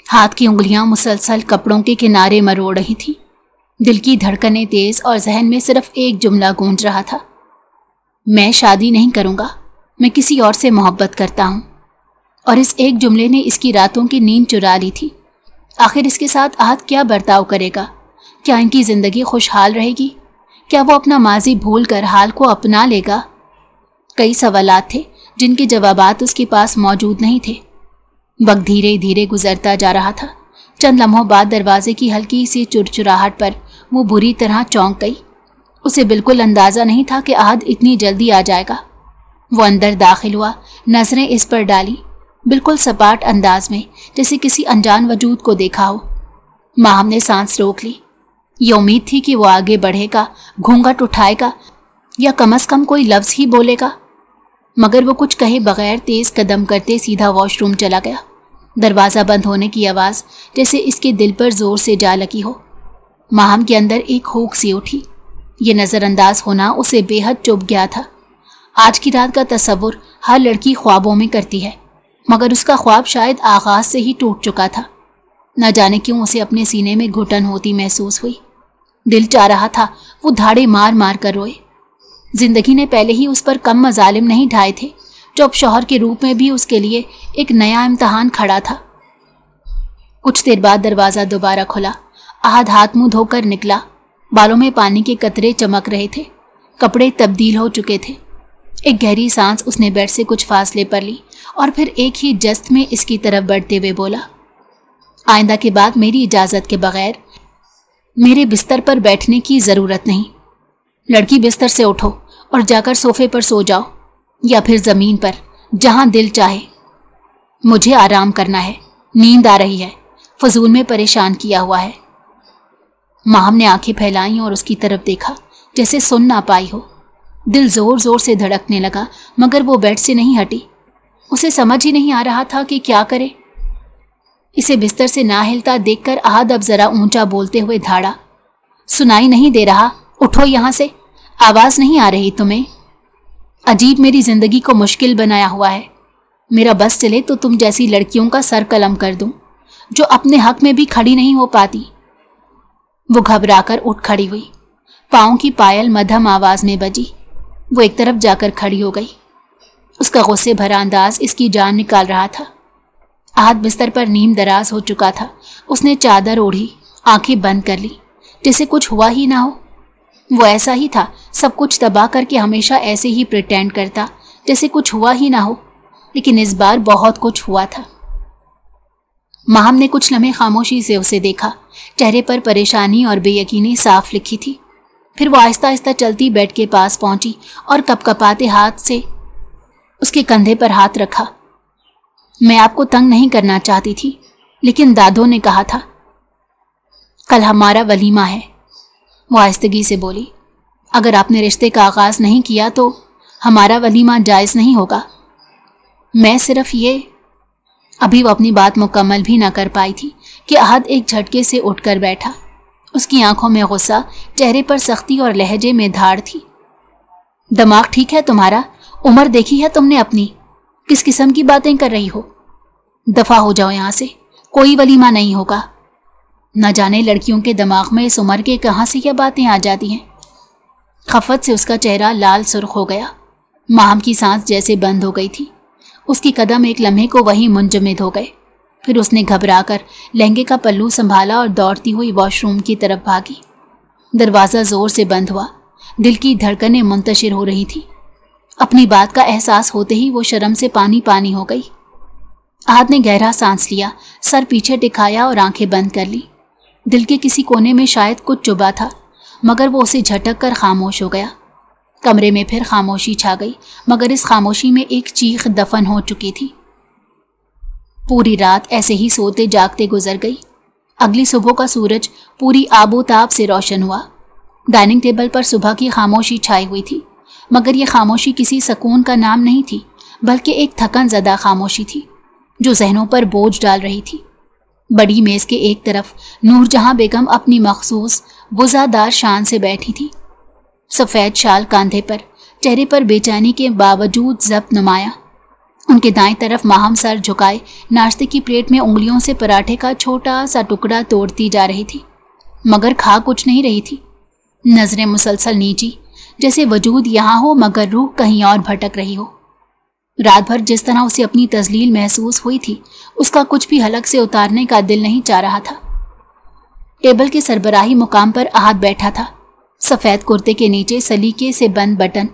हाथ की उंगलियां मुसलसल कपड़ों के किनारे मरोड़ रही थी। दिल की धड़कनें तेज और जहन में सिर्फ एक जुमला गूंज रहा था, मैं शादी नहीं करूंगा, मैं किसी और से मोहब्बत करता हूं। और इस एक जुमले ने इसकी रातों की नींद चुरा ली थी। आखिर इसके साथ आहद क्या बर्ताव करेगा? क्या इनकी जिंदगी खुशहाल रहेगी? क्या वो अपना माजी भूल कर हाल को अपना लेगा? कई सवालात थे जिनके जवाबात उसके पास मौजूद नहीं थे। वक्त धीरे धीरे गुजरता जा रहा था। चंद लम्हों बाद दरवाजे की हल्की सी चुरचुराहट पर वो बुरी तरह चौंक गई। उसे बिल्कुल अंदाज़ा नहीं था कि आहद इतनी जल्दी आ जाएगा। वो अंदर दाखिल हुआ, नजरें इस पर डाली, बिल्कुल सपाट अंदाज में, जैसे किसी अनजान वजूद को देखा हो। माहम ने सांस रोक ली। ये उम्मीद थी कि वो आगे बढ़ेगा, घूंघट उठाएगा या कम से कम कोई लफ्ज़ ही बोलेगा। मगर वो कुछ कहे बगैर तेज़ कदम करते सीधा वॉशरूम चला गया। दरवाज़ा बंद होने की आवाज़ जैसे इसके दिल पर ज़ोर से जा लगी हो। माहम के अंदर एक हूक सी उठी। ये नज़रअंदाज होना उसे बेहद चुभ गया था। आज की रात का तसव्वुर हर लड़की ख्वाबों में करती है, मगर उसका ख्वाब शायद आगाज़ से ही टूट चुका था। न जाने क्यों उसे अपने सीने में घुटन होती महसूस हुई। दिल चाह रहा था वो धाड़े मार मार कर रोए। जिंदगी ने पहले ही उस पर कम मजालिम नहीं ढाए थे, जो अब शौहर के रूप में भी उसके लिए एक नया इम्तहान खड़ा था। कुछ देर बाद दरवाज़ा दोबारा खुला। आहद हाथ मुंह धोकर निकला। बालों में पानी के कतरे चमक रहे थे, कपड़े तब्दील हो चुके थे। एक गहरी सांस उसने बेड से कुछ फासले पर ली और फिर एक ही जस्त में इसकी तरफ बढ़ते हुए बोला, आइंदा के बाद मेरी इजाज़त के बगैर मेरे बिस्तर पर बैठने की ज़रूरत नहीं। लड़की, बिस्तर से उठो और जाकर सोफे पर सो जाओ या फिर ज़मीन पर, जहाँ दिल चाहे। मुझे आराम करना है, नींद आ रही है, फजूल में परेशान किया हुआ है। माहम ने आंखें फैलाईं और उसकी तरफ देखा, जैसे सुन ना पाई हो। दिल ज़ोर ज़ोर से धड़कने लगा, मगर वो बेड से नहीं हटी। उसे समझ ही नहीं आ रहा था कि क्या करे। इसे बिस्तर से ना हिलता देखकर आहद अब ज़रा ऊंचा बोलते हुए धाड़ा, सुनाई नहीं दे रहा? उठो यहाँ से, आवाज़ नहीं आ रही तुम्हें? अजीब मेरी ज़िंदगी को मुश्किल बनाया हुआ है। मेरा बस चले तो तुम जैसी लड़कियों का सर कलम कर दूं, जो अपने हक में भी खड़ी नहीं हो पाती। वो घबराकर उठ खड़ी हुई। पाँव की पायल मध्यम आवाज़ में बजी। वो एक तरफ जाकर खड़ी हो गई। उसका गुस्से भरा अंदाज इसकी जान निकाल रहा था। आहद बिस्तर पर नीम दराज हो चुका था। उसने चादर ओढ़ी, आंखें बंद कर ली, जैसे कुछ हुआ ही ना हो। वो ऐसा ही था, सब कुछ तबाह करके हमेशा ऐसे ही प्रिटेंड करता जैसे कुछ हुआ ही ना हो, लेकिन इस बार बहुत कुछ हुआ था। माहम ने कुछ लम्हे खामोशी से उसे देखा। चेहरे पर परेशानी और बेयकीनी साफ लिखी थी। फिर वो आहिस्ता आहिस्ता चलती बेड के पास पहुंची और कपकपाते हाथ से उसके कंधे पर हाथ रखा। मैं आपको तंग नहीं करना चाहती थी, लेकिन दादो ने कहा था कल हमारा वलीमा है। वो आहिस्तगी से बोली, अगर आपने रिश्ते का आगाज़ नहीं किया तो हमारा वलीमा जायज़ नहीं होगा। मैं सिर्फ ये। अभी वो अपनी बात मुकम्मल भी ना कर पाई थी कि आहद एक झटके से उठकर बैठा। उसकी आंखों में गुस्सा, चेहरे पर सख्ती और लहजे में धाड़ थी। दिमाग ठीक है तुम्हारा? उम्र देखी है तुमने अपनी? किस किस्म की बातें कर रही हो? दफा हो जाओ यहाँ से, कोई वलीमा नहीं होगा। न जाने लड़कियों के दिमाग में इस उम्र के कहाँ से यह बातें आ जाती हैं। खफत से उसका चेहरा लाल सुर्ख हो गया। माहम की सांस जैसे बंद हो गई थी। उसकी कदम एक लम्हे को वहीं मुंजमद हो गए। फिर उसने घबराकर लहंगे का पल्लू संभाला और दौड़ती हुई वॉशरूम की तरफ भागी। दरवाज़ा ज़ोर से बंद हुआ। दिल की धड़कनें मुंतशिर हो रही थी। अपनी बात का एहसास होते ही वो शर्म से पानी पानी हो गई। आहद ने गहरा सांस लिया, सर पीछे टिकाया और आंखें बंद कर ली। दिल के किसी कोने में शायद कुछ चुभा था, मगर वो उसे झटक कर खामोश हो गया। कमरे में फिर खामोशी छा गई, मगर इस खामोशी में एक चीख दफन हो चुकी थी। पूरी रात ऐसे ही सोते जागते गुजर गई। अगली सुबह का सूरज पूरी आबोताब से रोशन हुआ। डाइनिंग टेबल पर सुबह की खामोशी छाई हुई थी, मगर यह खामोशी किसी सकून का नाम नहीं थी, बल्कि एक थकन ज़दा खामोशी थी जो जहनों पर बोझ डाल रही थी। बड़ी मेज़ के एक तरफ नूरजहां बेगम अपनी मखसूस वज़ादार शान से बैठी थी। सफ़ेद शाल कांधे पर, चेहरे पर बेचैनी के बावजूद ज़ब्त नुमाया। उनके दाएं तरफ माहम सर झुकाए नाश्ते की प्लेट में उंगलियों से पराठे का छोटा सा टुकड़ा तोड़ती जा रही थी, मगर खा कुछ नहीं रही थी। नजरें मुसलसल नीची, जैसे वजूद यहाँ हो मगर रूह कहीं और भटक रही हो। रात भर जिस तरह उसे अपनी तजलील महसूस हुई थी, उसका कुछ भी हलक से उतारने का दिल नहीं चाह रहा था। टेबल के सरबराही मुकाम पर आहद बैठा था। सफ़ेद कुर्ते के नीचे सलीके से बंद बटन,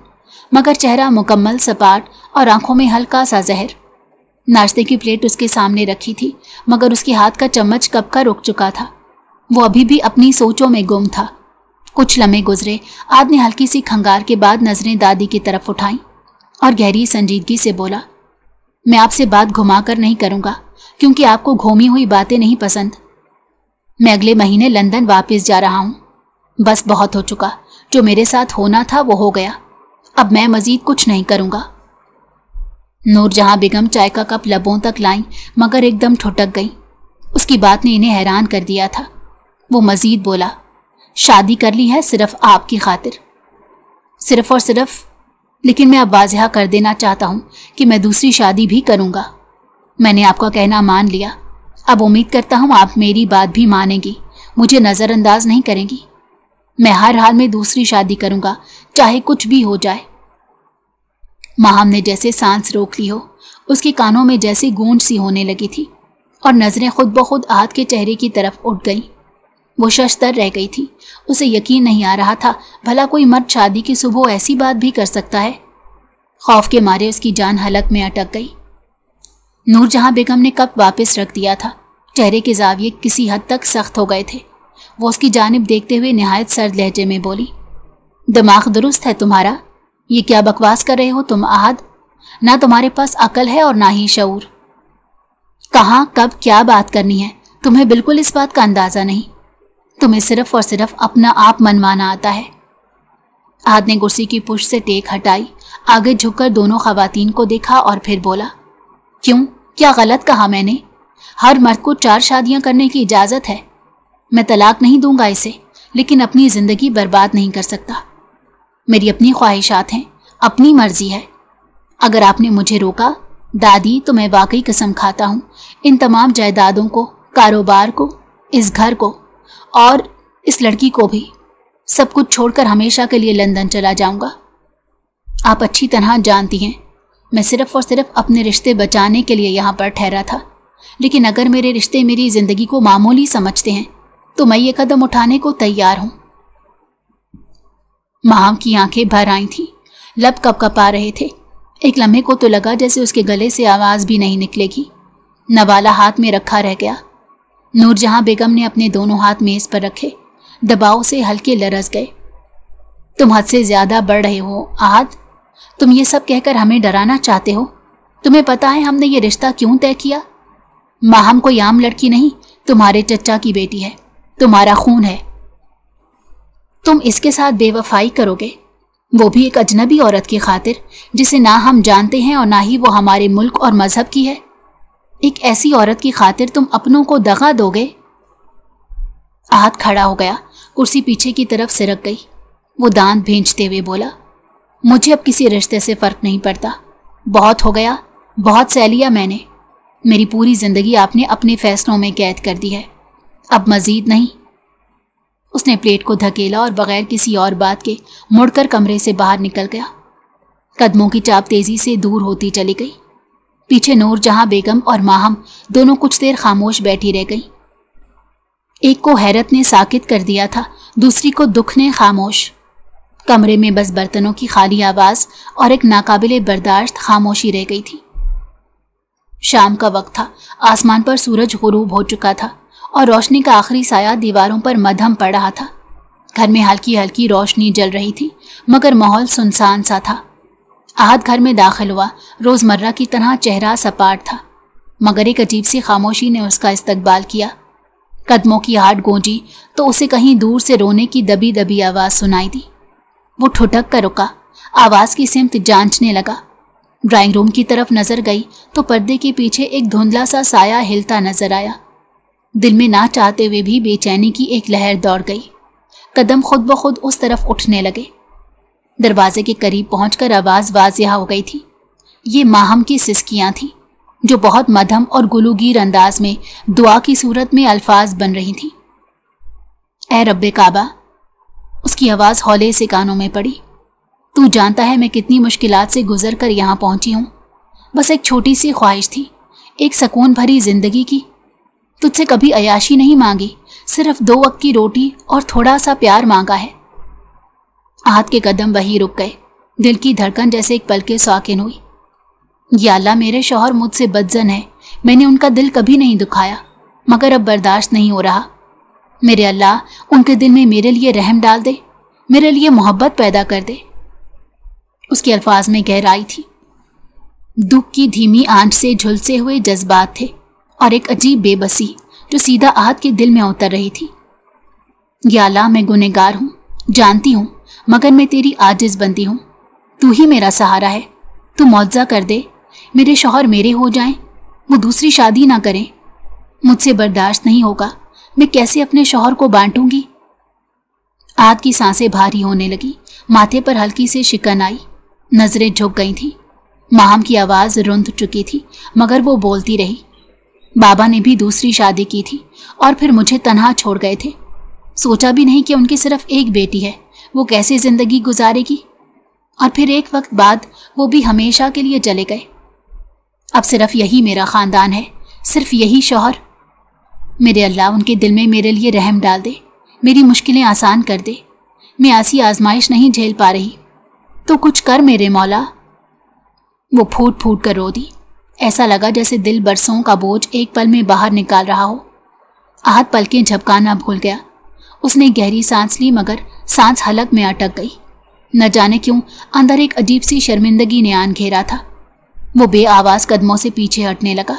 मगर चेहरा मुकम्मल सपाट और आंखों में हल्का सा जहर। नाश्ते की प्लेट उसके सामने रखी थी, मगर उसके हाथ का चम्मच कब का रुक चुका था। वो अभी भी अपनी सोचों में गुम था। कुछ लम्हे गुजरे। आहद ने हल्की सी खंगार के बाद नजरें दादी की तरफ उठाई और गहरी संजीदगी से बोला, मैं आपसे बात घुमा कर नहीं करूँगा, क्योंकि आपको घूमी हुई बातें नहीं पसंद। मैं अगले महीने लंदन वापस जा रहा हूँ। बस बहुत हो चुका, जो मेरे साथ होना था वो हो गया। अब मैं मजीद कुछ नहीं करूँगा। नूरजहां बेगम चाय का कप लबों तक लाई मगर एकदम ठुठक गई। उसकी बात ने इन्हें हैरान कर दिया था। वो मजीद बोला, शादी कर ली है सिर्फ आपकी खातिर, सिर्फ और सिर्फ। लेकिन मैं अब वाज़िहा कर देना चाहता हूँ कि मैं दूसरी शादी भी करूँगा। मैंने आपका कहना मान लिया। अब उम्मीद करता हूँ आप मेरी बात भी मानेंगी, मुझे नज़रअंदाज नहीं करेंगी। मैं हर हाल में दूसरी शादी करूँगा, चाहे कुछ भी हो जाए। माहम ने जैसे सांस रोक ली हो, उसके कानों में जैसी गूंज सी होने लगी थी और नजरें खुद ब खुद आहत के चेहरे की तरफ उठ गईं। वो शशदर रह गई थी। उसे यकीन नहीं आ रहा था भला कोई मर्द शादी की सुबह ऐसी बात भी कर सकता है। खौफ के मारे उसकी जान हलक में अटक गई। नूरजहां बेगम ने कप वापस रख दिया था। चेहरे के जाविये किसी हद तक सख्त हो गए थे। वो उसकी जानिब देखते हुए निहायत सर्द लहजे में बोली, दिमाग दुरुस्त है तुम्हारा? ये क्या बकवास कर रहे हो तुम आहद? ना तुम्हारे पास अकल है और ना ही शऊर। कहाँ कब क्या बात करनी है तुम्हें बिल्कुल इस बात का अंदाजा नहीं। तुम्हें सिर्फ और सिर्फ अपना आप मनमाना आता है। आहद ने कुर्सी की पुश से टेक हटाई, आगे झुककर दोनों खवातीन को देखा और फिर बोला, क्यों, क्या गलत कहा मैंने? हर मर्द को 4 शादियां करने की इजाजत है। मैं तलाक नहीं दूंगा इसे, लेकिन अपनी जिंदगी बर्बाद नहीं कर सकता। मेरी अपनी ख्वाहिशात हैं, अपनी मर्जी है। अगर आपने मुझे रोका दादी, तो मैं वाकई कसम खाता हूँ इन तमाम जायदादों को, कारोबार को, इस घर को और इस लड़की को भी, सब कुछ छोड़कर हमेशा के लिए लंदन चला जाऊंगा। आप अच्छी तरह जानती हैं मैं सिर्फ और सिर्फ अपने रिश्ते बचाने के लिए यहाँ पर ठहरा था। लेकिन अगर मेरे रिश्ते मेरी ज़िंदगी को मामूली समझते हैं तो मैं ये कदम उठाने को तैयार हूँ। माम की आंखें भर आई थीं, लब कपकपा रहे थे। एक लम्हे को तो लगा जैसे उसके गले से आवाज़ भी नहीं निकलेगी। नवाला हाथ में रखा रह गया। नूरजहां बेगम ने अपने दोनों हाथ मेज़ पर रखे, दबाव से हल्के लरस गए। तुम हद से ज़्यादा बढ़ रहे हो आहद। तुम ये सब कहकर हमें डराना चाहते हो। तुम्हें पता है हमने ये रिश्ता क्यों तय किया? माहम कोई आम लड़की नहीं, तुम्हारे चचा की बेटी है, तुम्हारा खून है। तुम इसके साथ बेवफाई करोगे, वो भी एक अजनबी औरत की खातिर जिसे ना हम जानते हैं और ना ही वो हमारे मुल्क और मजहब की है। एक ऐसी औरत की खातिर तुम अपनों को दगा दोगे? आहद खड़ा हो गया, कुर्सी पीछे की तरफ सिरक गई। वो दांत भींचते हुए बोला, मुझे अब किसी रिश्ते से फर्क नहीं पड़ता। बहुत हो गया, बहुत सह लिया मैंने। मेरी पूरी जिंदगी आपने अपने फैसलों में कैद कर दी है, अब मजीद नहीं। उसने प्लेट को धकेला और बगैर किसी और बात के मुड़कर कमरे से बाहर निकल गया। कदमों की चाप तेजी से दूर होती चली गई। पीछे नूरजहां बेगम और माहम दोनों कुछ देर खामोश बैठी रह गई। एक को हैरत ने साकित कर दिया था, दूसरी को दुख ने खामोश। कमरे में बस बर्तनों की खाली आवाज और एक नाकाबिले बर्दाश्त खामोशी रह गई थी। शाम का वक्त था, आसमान पर सूरज गुरूब हो चुका था और रोशनी का आखिरी साया दीवारों पर मध्यम पड़ रहा था। घर में हल्की हल्की रोशनी जल रही थी मगर माहौल सुनसान सा था। आहद घर में दाखिल हुआ। रोजमर्रा की तरह चेहरा सपाट था मगर एक अजीब सी खामोशी ने उसका इस्तकबाल किया। कदमों की आहट गूंजी तो उसे कहीं दूर से रोने की दबी दबी आवाज सुनाई दी। वो ठुठक कर रुका, आवाज की सिमत जांचने लगा। ड्राइंग रूम की तरफ नजर गई तो पर्दे के पीछे एक धुंधला सा साया हिलता नजर आया। दिल में ना चाहते हुए भी बेचैनी की एक लहर दौड़ गई। कदम खुद ब खुद उस तरफ उठने लगे। दरवाजे के करीब पहुंचकर आवाज वाज़िया हो गई थी। ये माहम की सिसकियां थीं जो बहुत मध्यम और गुलूगीर अंदाज में दुआ की सूरत में अल्फाज बन रही थीं। ए रब्बे काबा, उसकी आवाज हौले से कानों में पड़ी। तू जानता है मैं कितनी मुश्किलात से गुजर कर यहाँ पहुंची हूँ। बस एक छोटी सी ख्वाहिश थी, एक सुकून भरी जिंदगी की। तुझसे कभी अयाशी नहीं मांगी, सिर्फ 2 वक्त की रोटी और थोड़ा सा प्यार मांगा है। आहद के कदम वहीं रुक गए। दिल की धड़कन जैसे एक पल के साकिन हुई। या अल्लाह, मेरे शौहर मुझसे बदजन है, मैंने उनका दिल कभी नहीं दुखाया मगर अब बर्दाश्त नहीं हो रहा। मेरे अल्लाह, उनके दिल में मेरे लिए रहम डाल दे, मेरे लिए मोहब्बत पैदा कर दे। उसके अल्फाज में गहराई थी, दुख की धीमी आंच से झुलसे हुए जज्बात थे और एक अजीब बेबसी जो सीधा आहद के दिल में उतर रही थी। या अल्लाह, मैं गुनहगार हूँ, जानती हूँ, मगर मैं तेरी आजिज बंदी हूँ। तू ही मेरा सहारा है। तू मुआवजा कर दे, मेरे शौहर मेरे हो जाएं, वो दूसरी शादी ना करें। मुझसे बर्दाश्त नहीं होगा, मैं कैसे अपने शौहर को बांटूंगी। आहत की सांसें भारी होने लगी, माथे पर हल्की सी शिकन आई, नजरें झुक गई थीं। माहम की आवाज रुंध चुकी थी, मगर वो बोलती रही। बाबा ने भी दूसरी शादी की थी और फिर मुझे तन्हा छोड़ गए थे। सोचा भी नहीं कि उनकी सिर्फ एक बेटी है, वो कैसे जिंदगी गुजारेगी। और फिर एक वक्त बाद वो भी हमेशा के लिए चले गए। अब सिर्फ यही मेरा खानदान है, सिर्फ यही शौहर। मेरे अल्लाह, उनके दिल में मेरे लिए रहम डाल दे, मेरी मुश्किलें आसान कर दे। मैं ऐसी आजमाइश नहीं झेल पा रही, तो कुछ कर मेरे मौला। वो फूट फूट कर रो दी। ऐसा लगा जैसे दिल बरसों का बोझ एक पल में बाहर निकाल रहा हो। आहत पलकें झपकाना भूल गया। उसने गहरी सांस ली, मगर सांस हलक में अटक गई। न जाने क्यों अंदर एक अजीब सी शर्मिंदगी ने आन घेरा था। वो बेआवाज कदमों से पीछे हटने लगा।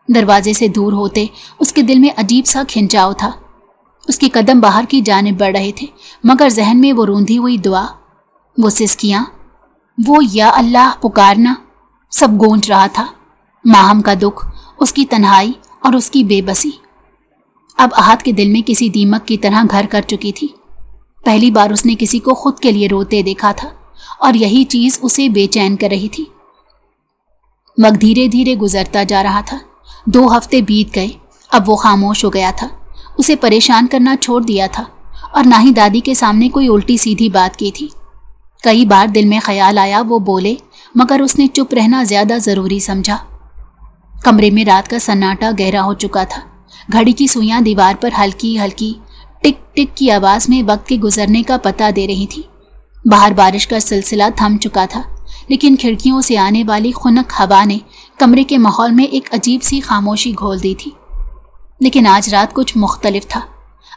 दरवाजे से दूर होते उसके दिल में अजीब सा खिंचाव था। उसके कदम बाहर की जानिब बढ़ रहे थे, मगर जहन में वो रूंधी हुई दुआ, वो सिसकियां, वो या अल्लाह पुकारना सब गूंज रहा था। माहम का दुख, उसकी तन्हाई और उसकी बेबसी अब आहत के दिल में किसी दीमक की तरह घर कर चुकी थी। पहली बार उसने किसी को खुद के लिए रोते देखा था और यही चीज उसे बेचैन कर रही थी। वक्त धीरे धीरे गुजरता जा रहा था। 2 हफ्ते बीत गए। अब वो खामोश हो गया था। उसे परेशान करना छोड़ दिया था और ना ही दादी के सामने कोई उल्टी सीधी बात की थी। कई बार दिल में ख्याल आया वो बोले, मगर उसने चुप रहना ज्यादा जरूरी समझा। कमरे में रात का सन्नाटा गहरा हो चुका था। घड़ी की सुइयां दीवार पर हल्की हल्की टिक टिक की आवाज में वक्त के गुजरने का पता दे रही थी। बाहर बारिश का सिलसिला थम चुका था, लेकिन खिड़कियों से आने वाली खुनक हवा ने कमरे के माहौल में एक अजीब सी खामोशी घोल दी थी। लेकिन आज रात कुछ मुख्तलिफ था।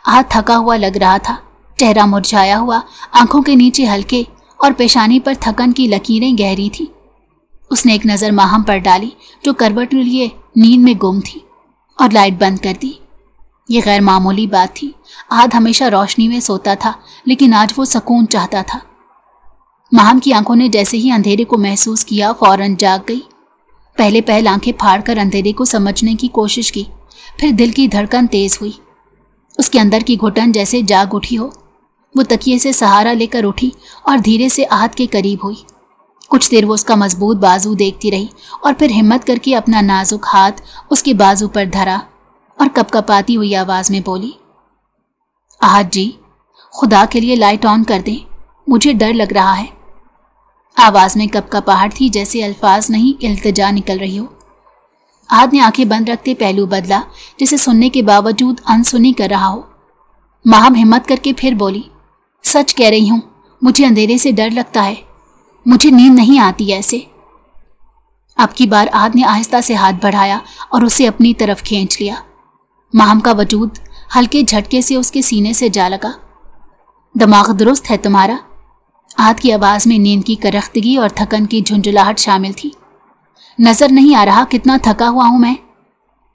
आहत थका हुआ लग रहा था, चेहरा मुरझाया हुआ, आंखों के नीचे हल्के और पेशानी पर थकन की लकीरें गहरी थी। उसने एक नज़र माहम पर डाली, जो करवट लिए नींद में गुम थी, और लाइट बंद कर दी। ये गैर मामूली बात थी। आहत हमेशा रोशनी में सोता था, लेकिन आज वो सुकून चाहता था। माहम की आंखों ने जैसे ही अंधेरे को महसूस किया, फौरन जाग गई। पहले पहल आंखें फाड़कर अंधेरे को समझने की कोशिश की, फिर दिल की धड़कन तेज हुई। उसके अंदर की घुटन जैसे जाग उठी हो। वो तकिए से सहारा लेकर उठी और धीरे से आहत के करीब हुई। कुछ देर वो उसका मजबूत बाजू देखती रही और फिर हिम्मत करके अपना नाजुक हाथ उसके बाजू पर धरा और कपकपाती हुई आवाज में बोली, आहत जी, खुदा के लिए लाइट ऑन कर दें, मुझे डर लग रहा है। आवाज में कपकपाहट थी, जैसे अल्फाज नहीं इल्तिजा निकल रही हो। आहत ने आंखें बंद रखते पहलू बदला, जिसे सुनने के बावजूद अनसुनी कर रहा हो। माहम हिम्मत करके फिर बोली, सच कह रही हूं, मुझे अंधेरे से डर लगता है, मुझे नींद नहीं आती ऐसे। अब की बार आहत ने आहिस्ता से हाथ बढ़ाया और उसे अपनी तरफ खींच लिया। माहम का वजूद हल्के झटके से उसके सीने से जा लगा। दिमाग दुरुस्त है तुम्हारा? आहत की आवाज में नींद की करख्तगी और थकन की झुंझुलाहट शामिल थी। नजर नहीं आ रहा कितना थका हुआ हूं मैं?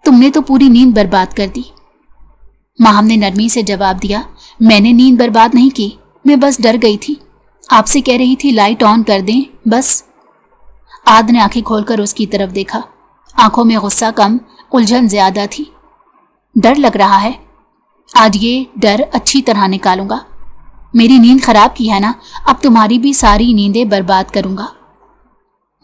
तुमने तो पूरी नींद बर्बाद कर दी। माहम ने नरमी से जवाब दिया, मैंने नींद बर्बाद नहीं की, मैं बस डर गई थी। आपसे कह रही थी लाइट ऑन कर दें, बस। आहत ने आंखें खोलकर उसकी तरफ देखा। आंखों में गुस्सा कम, उलझन ज्यादा थी। डर लग रहा है? आज ये डर अच्छी तरह निकालूंगा। मेरी नींद खराब की है ना, अब तुम्हारी भी सारी नींदें बर्बाद करूंगा।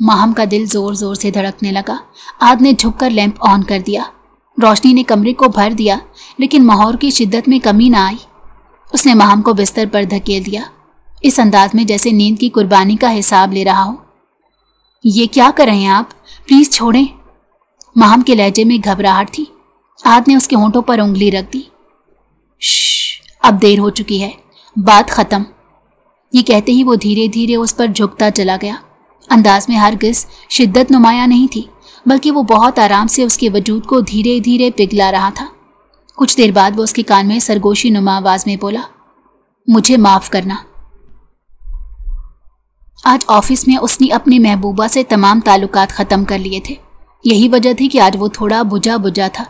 माहम का दिल जोर जोर से धड़कने लगा। आहत ने झुककर लैंप ऑन कर दिया। रोशनी ने कमरे को भर दिया, लेकिन माहौल की शिद्दत में कमी ना आई। उसने माहम को बिस्तर पर धकेल दिया, इस अंदाज में जैसे नींद की कुर्बानी का हिसाब ले रहा हो। ये क्या कर रहे हैं आप? प्लीज छोड़ें। माहम के लहजे में घबराहट थी। आहत ने उसके होंठों पर उंगली रख दी। श्श, अब देर हो चुकी है, बात खत्म। ये कहते ही वो धीरे धीरे उस पर झुकता चला गया। अंदाज में हरगिज़ शिद्दत नुमाया नहीं थी, बल्कि वो बहुत आराम से उसके वजूद को धीरे धीरे पिघला रहा था। कुछ देर बाद वो उसके कान में सरगोशी नुमा आवाज में बोला, मुझे माफ करना। आज ऑफिस में उसने अपनी महबूबा से तमाम ताल्लुकात ख़त्म कर लिए थे। यही वजह थी कि आज वो थोड़ा बुझा बुझा था,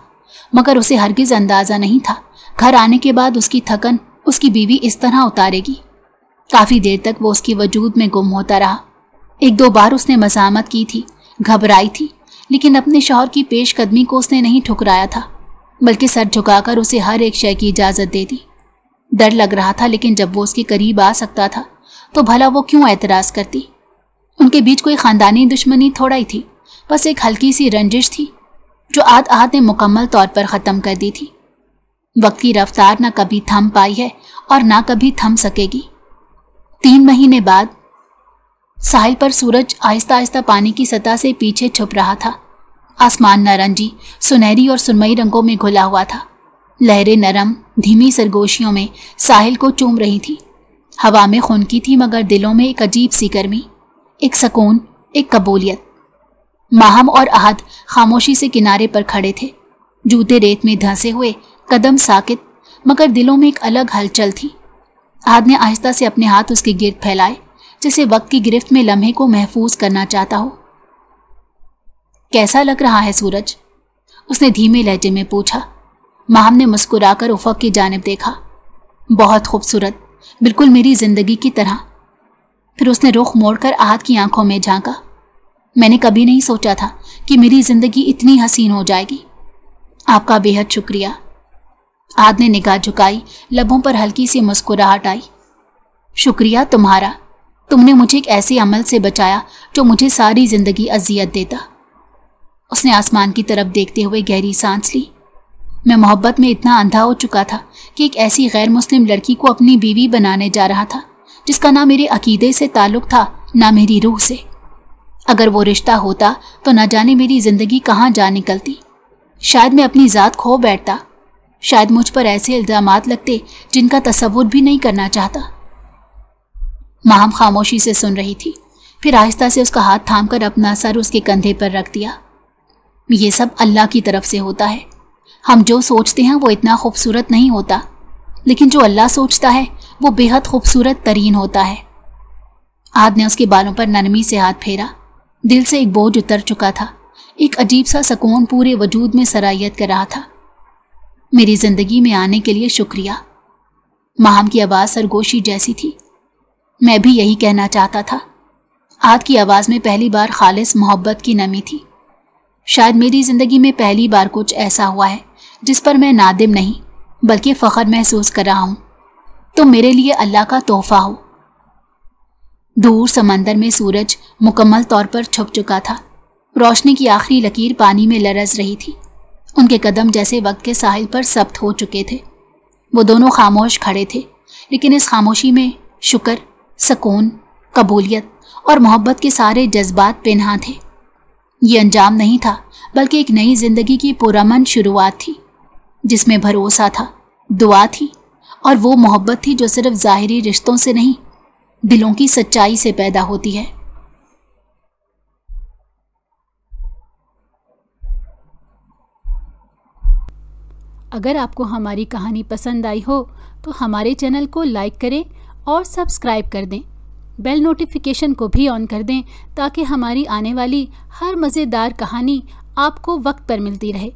मगर उसे हरगिज़ अंदाज़ा नहीं था घर आने के बाद उसकी थकन उसकी बीवी इस तरह उतारेगी। काफ़ी देर तक वो उसके वजूद में गुम होता रहा। एक दो बार उसने मज़ाहमत की थी, घबराई थी, लेकिन अपने शौहर की पेश कदमी को उसने नहीं ठुकराया था, बल्कि सर झुकाकर उसे हर एक शय की इजाज़त दे दी। डर लग रहा था, लेकिन जब वो उसके करीब आ सकता था तो भला वो क्यों एतराज़ करती। उनके बीच कोई ख़ानदानी दुश्मनी थोड़ा ही थी, बस एक हल्की सी रंजिश थी जो आहत ने मुकम्मल तौर पर ख़त्म कर दी थी। वक्त की रफ्तार न कभी थम पाई है और ना कभी थम सकेगी। 3 महीने बाद साहिल पर सूरज आहिस्ता आहिस्ता पानी की सतह से पीछे छुप रहा था। आसमान नारंगी, सुनहरी और सुरमई रंगों में घुला हुआ था। लहरें नरम धीमी सरगोशियों में साहिल को चूम रही थी। हवा में खुनकी थी, मगर दिलों में एक अजीब सी गर्मी, एक सुकून, एक कबूलियत। माहम और आहद खामोशी से किनारे पर खड़े थे, जूते रेत में धंसे हुए, कदम साकित, मगर दिलों में एक अलग हलचल थी। आहद ने आहिस्ता से अपने हाथ उसके गिर्द फैलाए, जैसे वक्त की गिरफ्त में लम्हे को महफूज करना चाहता हो। कैसा लग रहा है सूरज? उसने धीमे लहजे में पूछा। माहम ने मुस्कुराकर उफक की जानिब देखा। बहुत खूबसूरत, बिल्कुल मेरी जिंदगी की तरह। फिर उसने रुख मोड़कर आहद की आंखों में झांका। मैंने कभी नहीं सोचा था कि मेरी जिंदगी इतनी हसीन हो जाएगी। आपका बेहद शुक्रिया। आहद ने निगाह झुकाई, लबों पर हल्की सी मुस्कुराहट आई। शुक्रिया तुम्हारा, तुमने मुझे एक ऐसे अमल से बचाया जो मुझे सारी जिंदगी अजियत देता। उसने आसमान की तरफ देखते हुए गहरी सांस ली। मैं मोहब्बत में इतना अंधा हो चुका था कि एक ऐसी गैर मुस्लिम लड़की को अपनी बीवी बनाने जा रहा था जिसका ना मेरे अकीदे से ताल्लुक था, ना मेरी रूह से। अगर वो रिश्ता होता तो न जाने मेरी जिंदगी कहाँ जा निकलती। शायद मैं अपनी ज़ात खो बैठता, शायद मुझ पर ऐसे इल्ज़ामात लगते जिनका तसव्वुर भी नहीं करना चाहता। माहम खामोशी से सुन रही थी, फिर आहिस्ता से उसका हाथ थामकर अपना सर उसके कंधे पर रख दिया। ये सब अल्लाह की तरफ से होता है। हम जो सोचते हैं वो इतना खूबसूरत नहीं होता, लेकिन जो अल्लाह सोचता है वो बेहद खूबसूरत तरीन होता है। आहद ने उसके बालों पर नरमी से हाथ फेरा। दिल से एक बोझ उतर चुका था, एक अजीब सा सुकून पूरे वजूद में सरायत कर रहा था। मेरी जिंदगी में आने के लिए शुक्रिया। माहम की आवाज़ सरगोशी जैसी थी। मैं भी यही कहना चाहता था। आहद की आवाज़ में पहली बार खालिस मोहब्बत की नमी थी। शायद मेरी ज़िंदगी में पहली बार कुछ ऐसा हुआ है जिस पर मैं नादिम नहीं बल्कि फ़ख्र महसूस कर रहा हूँ। तुम मेरे लिए अल्लाह का तोहफ़ा हो। दूर समंदर में सूरज मुकम्मल तौर पर छुप चुका था। रोशनी की आखिरी लकीर पानी में लरज़ रही थी। उनके कदम जैसे वक्त के साहिल पर सब्त हो चुके थे। वो दोनों खामोश खड़े थे, लेकिन इस खामोशी में शुक्र, सुकून, कबूलियत और मोहब्बत के सारे जज्बात पिन्हा थे। ये अंजाम नहीं था, बल्कि एक नई जिंदगी की पुरअमन शुरुआत थी, जिसमें भरोसा था, दुआ थी और वो मोहब्बत थी जो सिर्फ ज़ाहिरी रिश्तों से नहीं, दिलों की सच्चाई से पैदा होती है। अगर आपको हमारी कहानी पसंद आई हो तो हमारे चैनल को लाइक करें और सब्सक्राइब कर दें। बेल नोटिफिकेशन को भी ऑन कर दें ताकि हमारी आने वाली हर मज़ेदार कहानी आपको वक्त पर मिलती रहे।